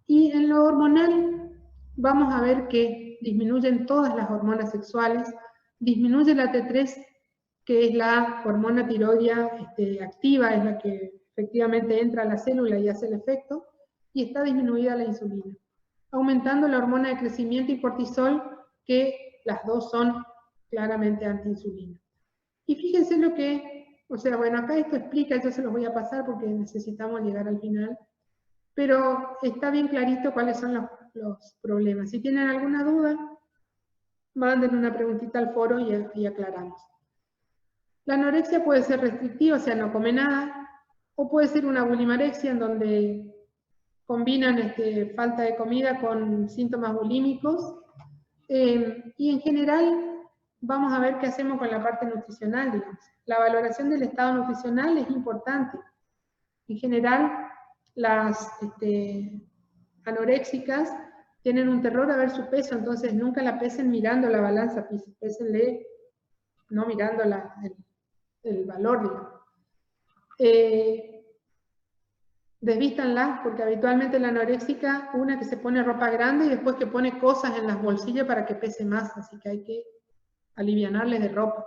Y en lo hormonal vamos a ver que disminuyen todas las hormonas sexuales, disminuye la T3, que es la hormona tiroidea activa, es la que efectivamente entra a la célula y hace el efecto, y está disminuida la insulina, aumentando la hormona de crecimiento y cortisol, que las dos son claramente antiinsulina. Y fíjense lo que, o sea, bueno, acá esto explica, yo se los voy a pasar porque necesitamos llegar al final, pero está bien clarito cuáles son los problemas. Si tienen alguna duda, manden una preguntita al foro y aclaramos. La anorexia puede ser restrictiva, o sea, no come nada, o puede ser una bulimarexia, en donde combinan falta de comida con síntomas bulímicos, y en general vamos a ver qué hacemos con la parte nutricional, digamos. La valoración del estado nutricional es importante. En general, las anoréxicas tienen un terror a ver su peso, entonces nunca la pesen mirando la balanza, pésenle no mirando el valor, digamos. desvístanla, porque habitualmente la anoréxica, una que se pone ropa grande y después que pone cosas en las bolsillas para que pese más, así que hay que alivianarles de ropa.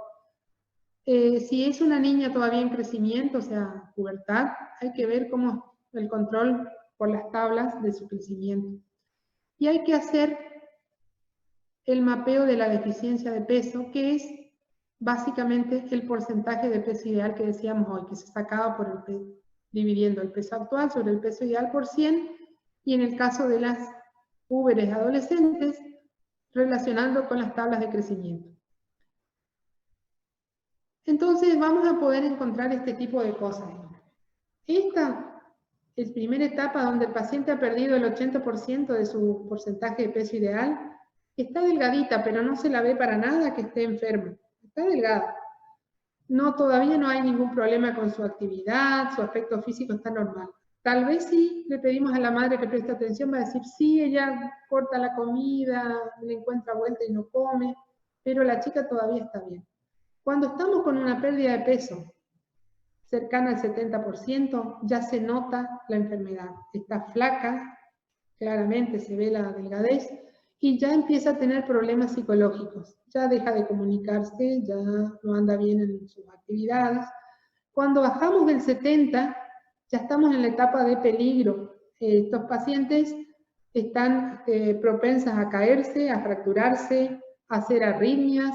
Si es una niña todavía en crecimiento, o sea, pubertad, hay que ver cómo el control por las tablas de su crecimiento. Y hay que hacer el mapeo de la deficiencia de peso, que es básicamente el porcentaje de peso ideal que decíamos hoy, que se sacaba por el peso, dividiendo el peso actual sobre el peso ideal por 100, y en el caso de las púberes adolescentes, relacionando con las tablas de crecimiento. Entonces vamos a poder encontrar este tipo de cosas. Esta es primera etapa donde el paciente ha perdido el 80% de su porcentaje de peso ideal. Está delgadita, pero no se la ve para nada que esté enferma. Está delgada. No, todavía no hay ningún problema con su actividad, su aspecto físico está normal. Tal vez sí le pedimos a la madre que preste atención, va a decir, sí, ella corta la comida, le encuentra vuelta y no come, pero la chica todavía está bien. Cuando estamos con una pérdida de peso cercana al 70%, ya se nota la enfermedad. Está flaca, claramente se ve la delgadez, y ya empieza a tener problemas psicológicos. Ya deja de comunicarse, ya no anda bien en sus actividades. Cuando bajamos del 70, ya estamos en la etapa de peligro. Estos pacientes están propensas a caerse, a fracturarse, a hacer arritmias,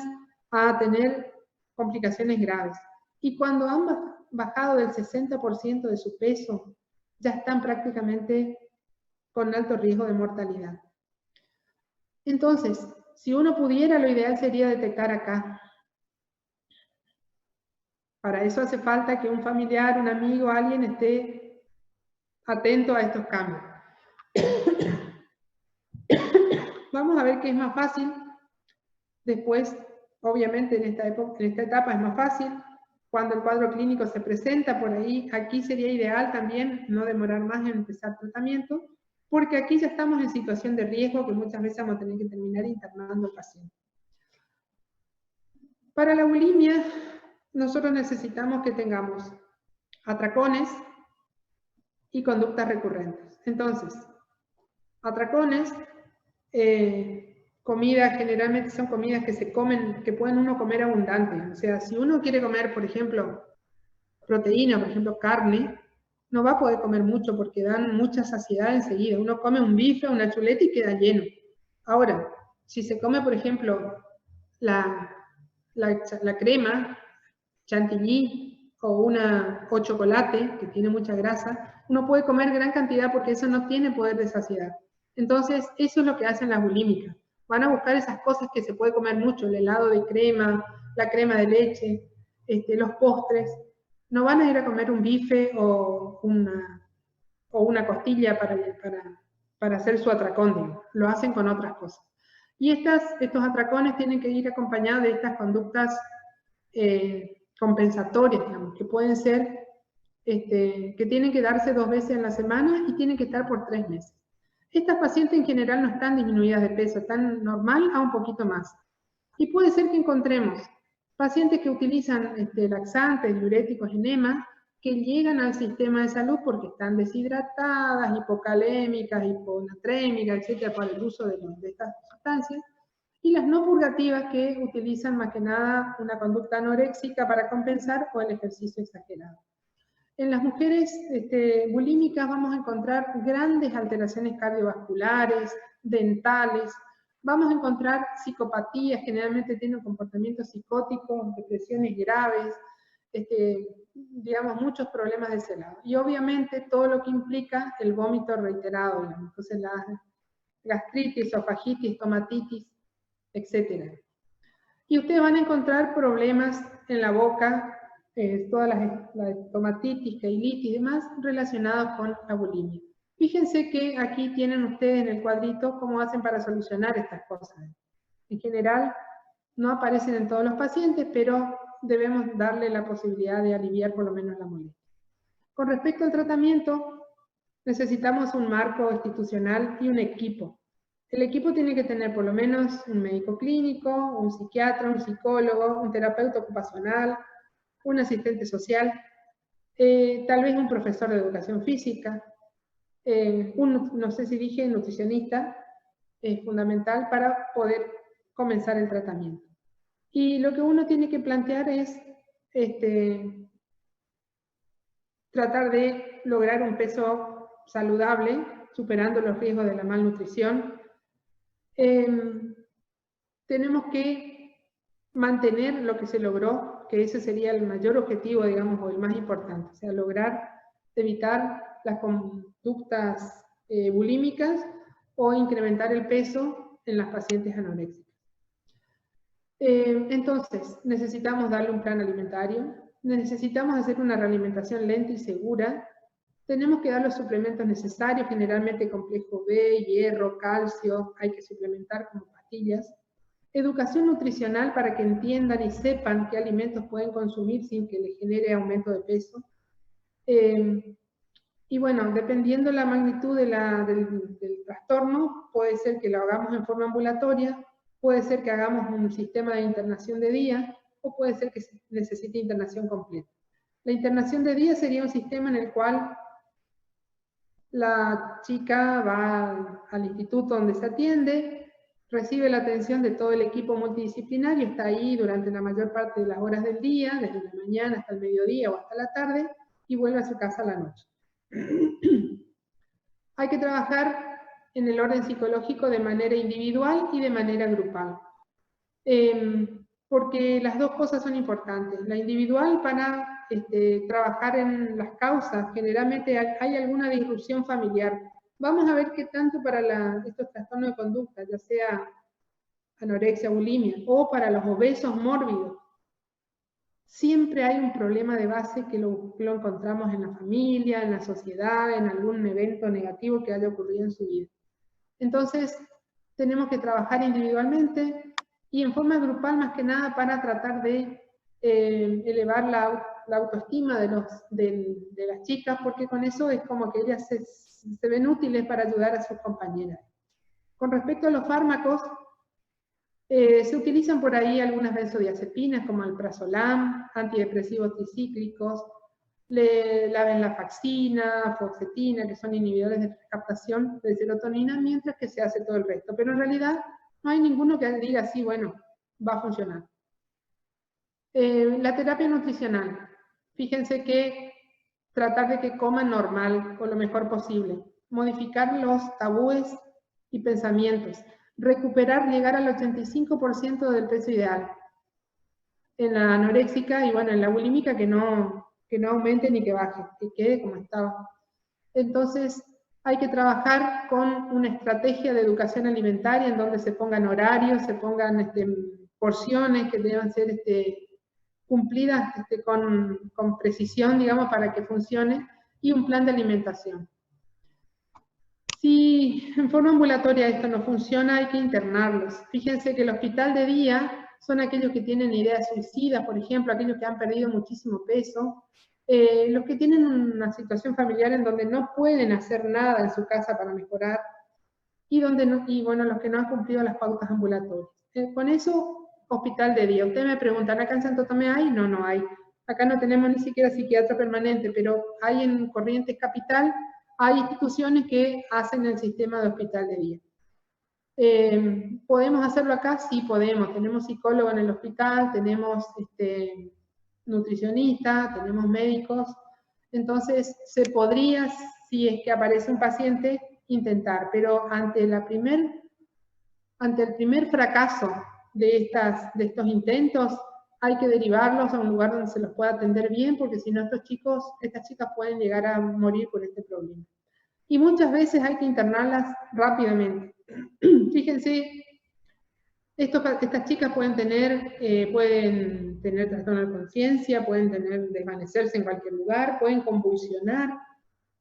a tener complicaciones graves. Y cuando han bajado del 60% de su peso, ya están prácticamente con alto riesgo de mortalidad. Entonces, si uno pudiera, lo ideal sería detectar acá. Para eso hace falta que un familiar, un amigo, alguien esté atento a estos cambios. Vamos a ver qué es más fácil. Después, obviamente, en esta etapa es más fácil. Cuando el cuadro clínico se presenta por ahí, aquí sería ideal también no demorar más en empezar tratamiento, porque aquí ya estamos en situación de riesgo que muchas veces vamos a tener que terminar internando al paciente. Para la bulimia, nosotros necesitamos que tengamos atracones y conductas recurrentes. Entonces, atracones, comidas generalmente son comidas que se comen, que pueden uno comer abundante. O sea, si uno quiere comer, por ejemplo, proteína, por ejemplo, carne, no va a poder comer mucho porque dan mucha saciedad enseguida. Uno come un bife, una chuleta y queda lleno. Ahora, si se come, por ejemplo, la crema, chantilly o chocolate, que tiene mucha grasa, uno puede comer gran cantidad porque eso no tiene poder de saciedad. Entonces, eso es lo que hacen las bulímicas. Van a buscar esas cosas que se puede comer mucho, el helado de crema, la crema de leche, los postres. No van a ir a comer un bife o una costilla para hacer su atracón, lo hacen con otras cosas. Y estos atracones tienen que ir acompañados de estas conductas compensatorias, digamos, que pueden ser, que tienen que darse 2 veces en la semana y tienen que estar por 3 meses. Estas pacientes en general no están disminuidas de peso, están normal a un poquito más. Y puede ser que encontremos pacientes que utilizan laxantes, diuréticos, enema, que llegan al sistema de salud porque están deshidratadas, hipocalémicas, hiponatrémicas, etcétera, por el uso de estas sustancias, y las no purgativas que utilizan más que nada una conducta anoréxica para compensar o el ejercicio exagerado. En las mujeres bulímicas vamos a encontrar grandes alteraciones cardiovasculares, dentales, vamos a encontrar psicopatías, generalmente tienen comportamientos psicóticos, depresiones graves, digamos, muchos problemas de ese lado. Y obviamente todo lo que implica el vómito reiterado, digamos. Entonces la gastritis, esofagitis, estomatitis, etc. Y ustedes van a encontrar problemas en la boca, todas la estomatitis, keilitis y demás relacionados con la bulimia. Fíjense que aquí tienen ustedes en el cuadrito cómo hacen para solucionar estas cosas. En general, no aparecen en todos los pacientes, pero debemos darle la posibilidad de aliviar por lo menos la molestia. Con respecto al tratamiento, necesitamos un marco institucional y un equipo. El equipo tiene que tener por lo menos un médico clínico, un psiquiatra, un psicólogo, un terapeuta ocupacional, un asistente social, tal vez un profesor de educación física, no sé si dije nutricionista, es fundamental para poder comenzar el tratamiento. Y lo que uno tiene que plantear es tratar de lograr un peso saludable, superando los riesgos de la malnutrición. Tenemos que mantener lo que se logró, que ese sería el mayor objetivo, digamos, o el más importante, o sea, lograr evitar las conductas bulímicas o incrementar el peso en las pacientes anoréxicas. Entonces, necesitamos darle un plan alimentario, necesitamos hacer una realimentación lenta y segura, tenemos que dar los suplementos necesarios, generalmente complejo B, hierro, calcio, hay que suplementar como pastillas. Educación nutricional para que entiendan y sepan qué alimentos pueden consumir sin que les genere aumento de peso. Y bueno, dependiendo la magnitud de del trastorno, puede ser que lo hagamos en forma ambulatoria, puede ser que hagamos un sistema de internación de día, o puede ser que necesite internación completa. La internación de día sería un sistema en el cual la chica va al instituto donde se atiende, recibe la atención de todo el equipo multidisciplinario, está ahí durante la mayor parte de las horas del día, desde la mañana hasta el mediodía o hasta la tarde, y vuelve a su casa a la noche. Hay que trabajar en el orden psicológico de manera individual y de manera grupal, porque las dos cosas son importantes. La individual para trabajar en las causas, generalmente hay alguna disrupción familiar. Vamos a ver qué tanto para estos trastornos de conducta, ya sea anorexia, bulimia, o para los obesos mórbidos. Siempre hay un problema de base que lo encontramos en la familia, en la sociedad, en algún evento negativo que haya ocurrido en su vida. Entonces, tenemos que trabajar individualmente y en forma grupal más que nada para tratar de elevar la autoestima de las chicas, porque con eso es como que ellas se ven útiles para ayudar a sus compañeras. Con respecto a los fármacos, se utilizan por ahí algunas benzodiazepinas como el prazolam, antidepresivos tricíclicos, la venlafaxina, fluoxetina, que son inhibidores de captación de serotonina, mientras que se hace todo el resto. Pero en realidad no hay ninguno que diga así, bueno, va a funcionar. La terapia nutricional. Fíjense que tratar de que coman normal o lo mejor posible. Modificar los tabúes y pensamientos. Recuperar, llegar al 85% del peso ideal. En la anoréxica y bueno, en la bulímica que no aumente ni que baje, que quede como estaba. Entonces, hay que trabajar con una estrategia de educación alimentaria en donde se pongan horarios, se pongan porciones que deban ser cumplidas con precisión, digamos, para que funcione, y un plan de alimentación. Si en forma ambulatoria esto no funciona, hay que internarlos. Fíjense que el hospital de día son aquellos que tienen ideas suicidas, por ejemplo, aquellos que han perdido muchísimo peso, los que tienen una situación familiar en donde no pueden hacer nada en su casa para mejorar, y bueno, los que no han cumplido las pautas ambulatorias. Con eso, hospital de día. Ustedes me preguntan, ¿acá en Santo Tomé hay? No, no hay. Acá no tenemos ni siquiera psiquiatra permanente, pero hay en Corrientes Capital, hay instituciones que hacen el sistema de hospital de día. ¿Podemos hacerlo acá? Sí, podemos. Tenemos psicólogo en el hospital, tenemos nutricionista, tenemos médicos. Entonces, se podría, si es que aparece un paciente, intentar. Pero ante el primer fracaso de estos intentos, hay que derivarlos a un lugar donde se los pueda atender bien, porque si no estas chicas pueden llegar a morir por este problema. Y muchas veces hay que internarlas rápidamente. Fíjense, estas chicas pueden tener trastorno de conciencia, pueden desvanecerse en cualquier lugar, pueden convulsionar,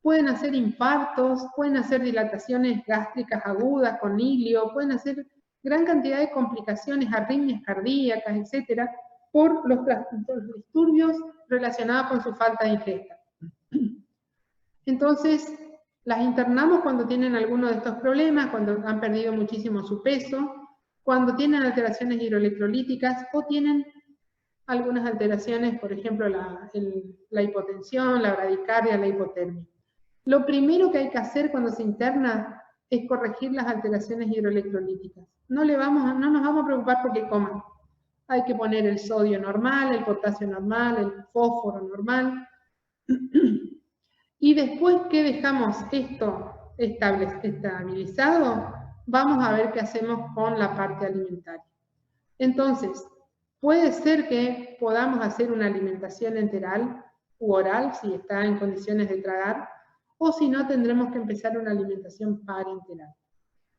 pueden hacer infartos, pueden hacer dilataciones gástricas agudas con ilio, pueden hacer gran cantidad de complicaciones, arritmias cardíacas, etcétera, por los disturbios relacionados con su falta de ingesta. Entonces, las internamos cuando tienen alguno de estos problemas, cuando han perdido muchísimo su peso, cuando tienen alteraciones hidroelectrolíticas o tienen algunas alteraciones, por ejemplo, la hipotensión, la bradicardia, la hipotermia. Lo primero que hay que hacer cuando se interna es corregir las alteraciones hidroelectrolíticas. No nos vamos a preocupar porque coman. Hay que poner el sodio normal, el potasio normal, el fósforo normal. Y después que dejamos esto estabilizado, vamos a ver qué hacemos con la parte alimentaria. Entonces, puede ser que podamos hacer una alimentación enteral u oral, si está en condiciones de tragar, o si no, tendremos que empezar una alimentación parenteral.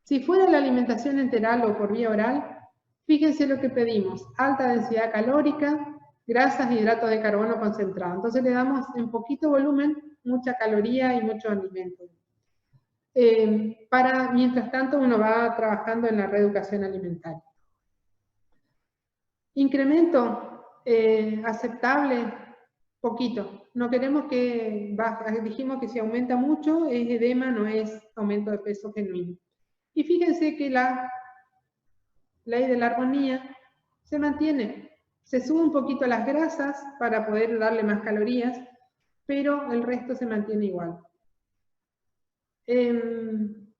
Si fuera la alimentación enteral o por vía oral, fíjense lo que pedimos: alta densidad calórica, grasas e hidratos de carbono concentrado. Entonces le damos en poquito volumen mucha caloría y mucho alimento. Mientras tanto, uno va trabajando en la reeducación alimentaria. Incremento aceptable, poquito. No queremos que baje. Dijimos que si aumenta mucho es edema, no es aumento de peso genuino. Y fíjense que la ley de la armonía se mantiene. Se sube un poquito las grasas para poder darle más calorías, pero el resto se mantiene igual. En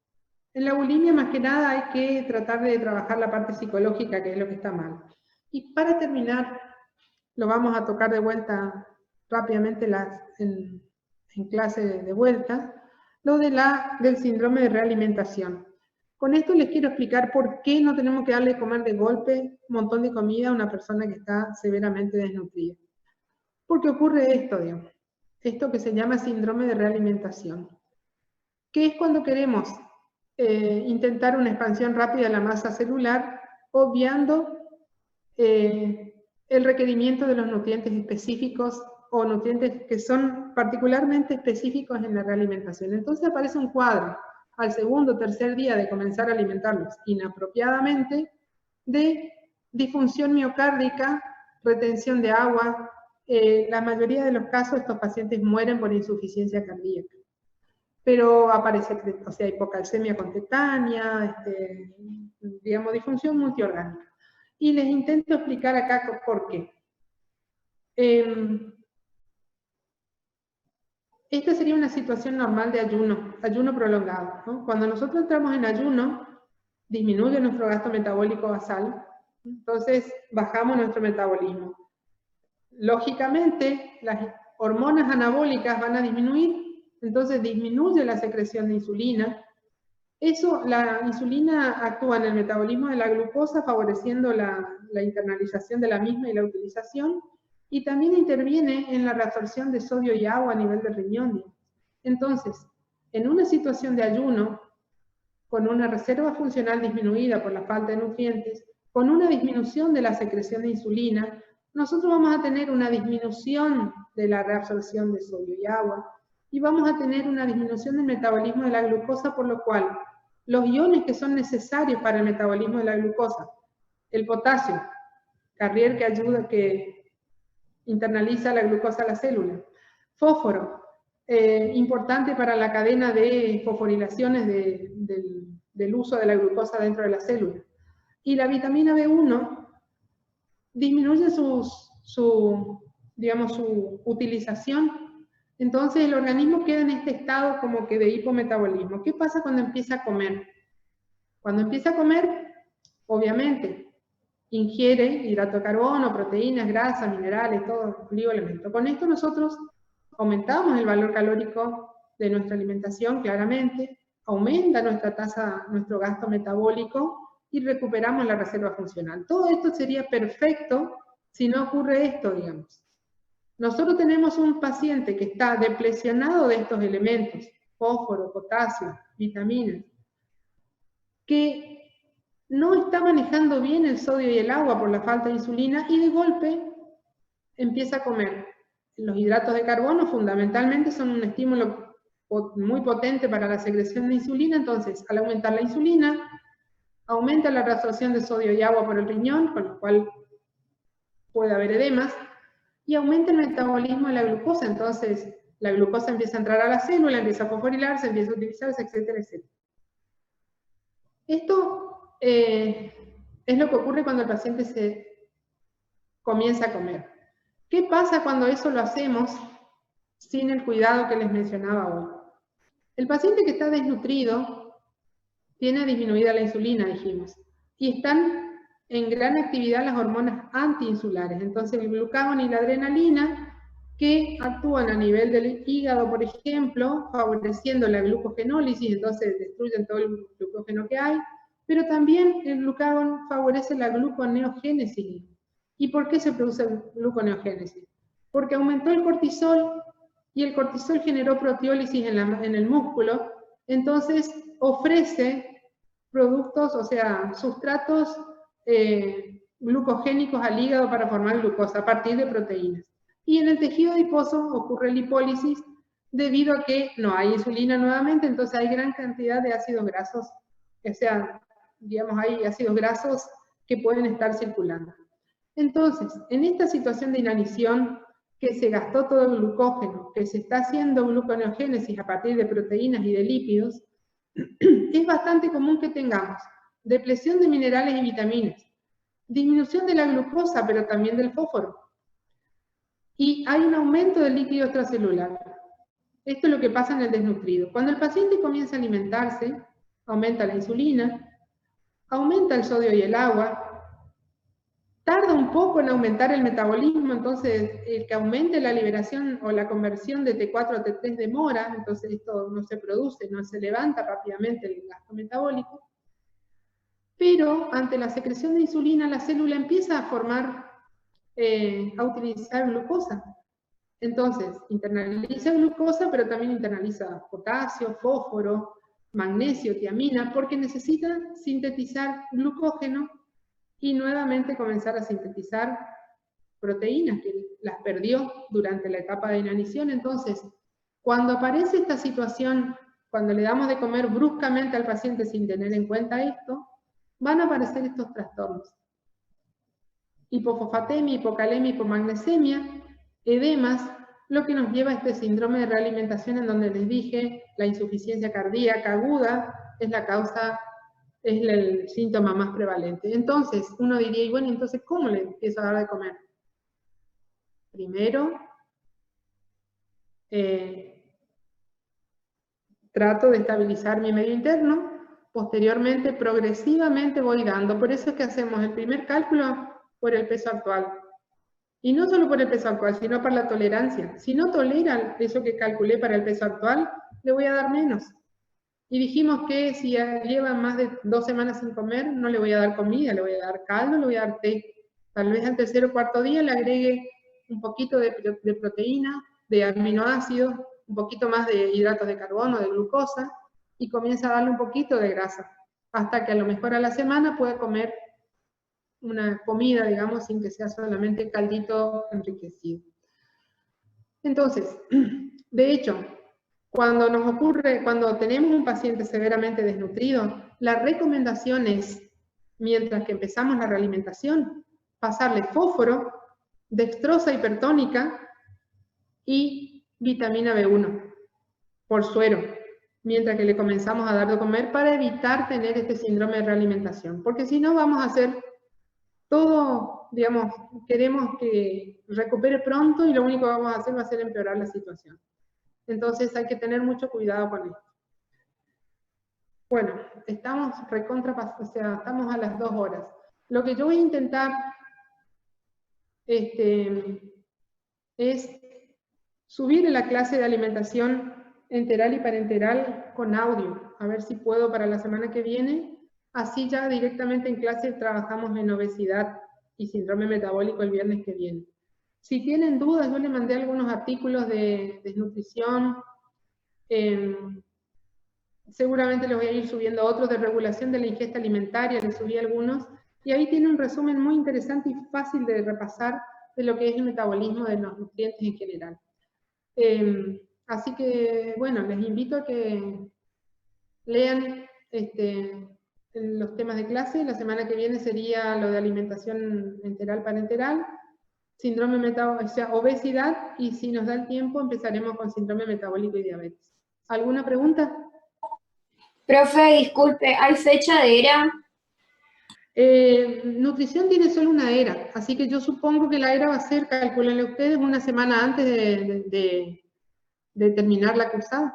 la bulimia, más que nada, hay que tratar de trabajar la parte psicológica, que es lo que está mal. Y para terminar, lo vamos a tocar de vuelta rápidamente en clase de vuelta, lo del síndrome de realimentación. Con esto les quiero explicar por qué no tenemos que darle de comer de golpe un montón de comida a una persona que está severamente desnutrida. Porque ocurre esto, digamos, esto que se llama síndrome de realimentación, que es cuando queremos intentar una expansión rápida de la masa celular, obviando el requerimiento de los nutrientes específicos o nutrientes que son particularmente específicos en la realimentación. Entonces aparece un cuadro al segundo o tercer día de comenzar a alimentarlos inapropiadamente de disfunción miocárdica, retención de agua. La mayoría de los casos estos pacientes mueren por insuficiencia cardíaca. Pero aparece, o sea, hipocalcemia contetánea, digamos, disfunción multiorgánica. Y les intento explicar acá por qué. Esta sería una situación normal de ayuno prolongado, ¿no? Cuando nosotros entramos en ayuno, disminuye nuestro gasto metabólico basal, entonces bajamos nuestro metabolismo. Lógicamente, las hormonas anabólicas van a disminuir, entonces disminuye la secreción de insulina. La insulina actúa en el metabolismo de la glucosa, favoreciendo la internalización de la misma y la utilización, y también interviene en la reabsorción de sodio y agua a nivel del riñón. Entonces, en una situación de ayuno, con una reserva funcional disminuida por la falta de nutrientes, con una disminución de la secreción de insulina, nosotros vamos a tener una disminución de la reabsorción de sodio y agua, y vamos a tener una disminución del metabolismo de la glucosa, por lo cual los iones que son necesarios para el metabolismo de la glucosa, el potasio, carrier que internaliza la glucosa a la célula, fósforo, importante para la cadena de fosforilaciones del uso de la glucosa dentro de la célula, y la vitamina B1 disminuye su utilización. Entonces el organismo queda en este estado como que de hipometabolismo. ¿Qué pasa cuando empieza a comer? Cuando empieza a comer, obviamente, ingiere hidrato de carbono, proteínas, grasas, minerales, todo, oligoelementos. Con esto nosotros aumentamos el valor calórico de nuestra alimentación, claramente, aumenta nuestro gasto metabólico y recuperamos la reserva funcional. Todo esto sería perfecto si no ocurre esto, digamos. Nosotros tenemos un paciente que está deplecionado de estos elementos, fósforo, potasio, vitaminas, que no está manejando bien el sodio y el agua por la falta de insulina, y de golpe empieza a comer. Los hidratos de carbono fundamentalmente son un estímulo muy potente para la secreción de insulina. Entonces, al aumentar la insulina, aumenta la reabsorción de sodio y agua por el riñón, con lo cual puede haber edemas, y aumenta el metabolismo de la glucosa. Entonces la glucosa empieza a entrar a la célula, empieza a fosforilarse, empieza a utilizarse, etcétera, etcétera. Esto es lo que ocurre cuando el paciente se comienza a comer. ¿Qué pasa cuando eso lo hacemos sin el cuidado que les mencionaba hoy? El paciente que está desnutrido tiene disminuida la insulina, dijimos, y están en gran actividad las hormonas antiinsulares. Entonces el glucagón y la adrenalina, que actúan a nivel del hígado, por ejemplo, favoreciendo la glucogenólisis, entonces destruyen todo el glucógeno que hay, pero también el glucagón favorece la gluconeogénesis. ¿Y por qué se produce gluconeogénesis? Porque aumentó el cortisol, y el cortisol generó proteólisis en el músculo, entonces ofrece productos, o sea, sustratos glucogénicos al hígado para formar glucosa a partir de proteínas. Y en el tejido adiposo ocurre lipólisis debido a que no hay insulina nuevamente, entonces hay gran cantidad de ácidos grasos, o sea, digamos, hay ácidos grasos que pueden estar circulando. Entonces, en esta situación de inanición, que se gastó todo el glucógeno, que se está haciendo gluconeogénesis a partir de proteínas y de lípidos, es bastante común que tengamos depresión de minerales y vitaminas, disminución de la glucosa, pero también del fósforo, y hay un aumento del líquido extracelular. Esto es lo que pasa en el desnutrido. Cuando el paciente comienza a alimentarse, aumenta la insulina, aumenta el sodio y el agua, tarda un poco en aumentar el metabolismo, entonces el que aumente la liberación o la conversión de T4 a T3 demora, entonces esto no se produce, no se levanta rápidamente el gasto metabólico, pero ante la secreción de insulina la célula empieza a formar, a utilizar glucosa. Entonces internaliza glucosa, pero también internaliza potasio, fósforo, magnesio, tiamina, porque necesita sintetizar glucógeno y nuevamente comenzar a sintetizar proteínas que las perdió durante la etapa de inanición. Entonces, cuando aparece esta situación, cuando le damos de comer bruscamente al paciente sin tener en cuenta esto, van a aparecer estos trastornos. Hipofosfatemia, hipocalemia, hipomagnesemia, edemas, lo que nos lleva a este síndrome de realimentación en donde les dije, la insuficiencia cardíaca aguda es la causa, es el síntoma más prevalente. Entonces, uno diría, y bueno, entonces, ¿cómo le empiezo a dar de comer? Primero, trato de estabilizar mi medio interno, posteriormente, progresivamente voy dando. Por eso es que hacemos el primer cálculo por el peso actual. Y no solo por el peso actual, sino por la tolerancia. Si no tolera eso que calculé para el peso actual, le voy a dar menos. Y dijimos que si lleva más de 2 semanas sin comer, no le voy a dar comida, le voy a dar caldo, le voy a dar té. Tal vez al tercer o cuarto día le agregue un poquito de proteína, de aminoácidos, un poquito más de hidratos de carbono, de glucosa, y comienza a darle un poquito de grasa, hasta que a lo mejor a la semana puede comer una comida, digamos, sin que sea solamente caldito enriquecido. Entonces, de hecho, cuando nos ocurre, cuando tenemos un paciente severamente desnutrido, la recomendación es, mientras que empezamos la realimentación, pasarle fósforo, dextrosa hipertónica y vitamina B1 por suero, mientras que le comenzamos a dar de comer para evitar tener este síndrome de realimentación. Porque si no vamos a hacer todo, digamos, queremos que recupere pronto y lo único que vamos a hacer va a ser empeorar la situación. Entonces hay que tener mucho cuidado con esto. Bueno, estamos o sea, estamos a las 2 horas. Lo que yo voy a intentar es subir la clase de alimentación enteral y parenteral con audio. A ver si puedo para la semana que viene. Así ya directamente en clase trabajamos en obesidad y síndrome metabólico el viernes que viene. Si tienen dudas, yo les mandé algunos artículos de desnutrición. Seguramente les voy a ir subiendo otros de regulación de la ingesta alimentaria, les subí algunos. Y ahí tiene un resumen muy interesante y fácil de repasar de lo que es el metabolismo de los nutrientes en general. Así que, bueno, les invito a que lean los temas de clase. La semana que viene sería lo de alimentación enteral parenteral, síndrome metabólico, o sea, obesidad, y si nos da el tiempo empezaremos con síndrome metabólico y diabetes. ¿Alguna pregunta? Profe, disculpe, ¿hay fecha de ERA? Nutrición tiene solo una ERA, así que yo supongo que la ERA va a ser, calculenle ustedes, una semana antes de terminar la cursada.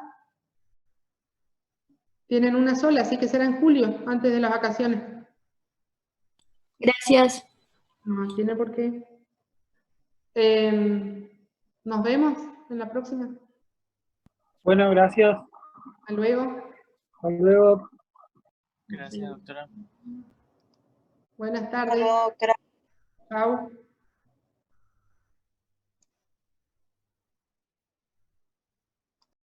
Tienen una sola, así que será en julio, antes de las vacaciones. Gracias. No tiene por qué. Nos vemos en la próxima. Bueno, gracias. Hasta luego. Hasta luego. Gracias, doctora. Buenas tardes. Chao.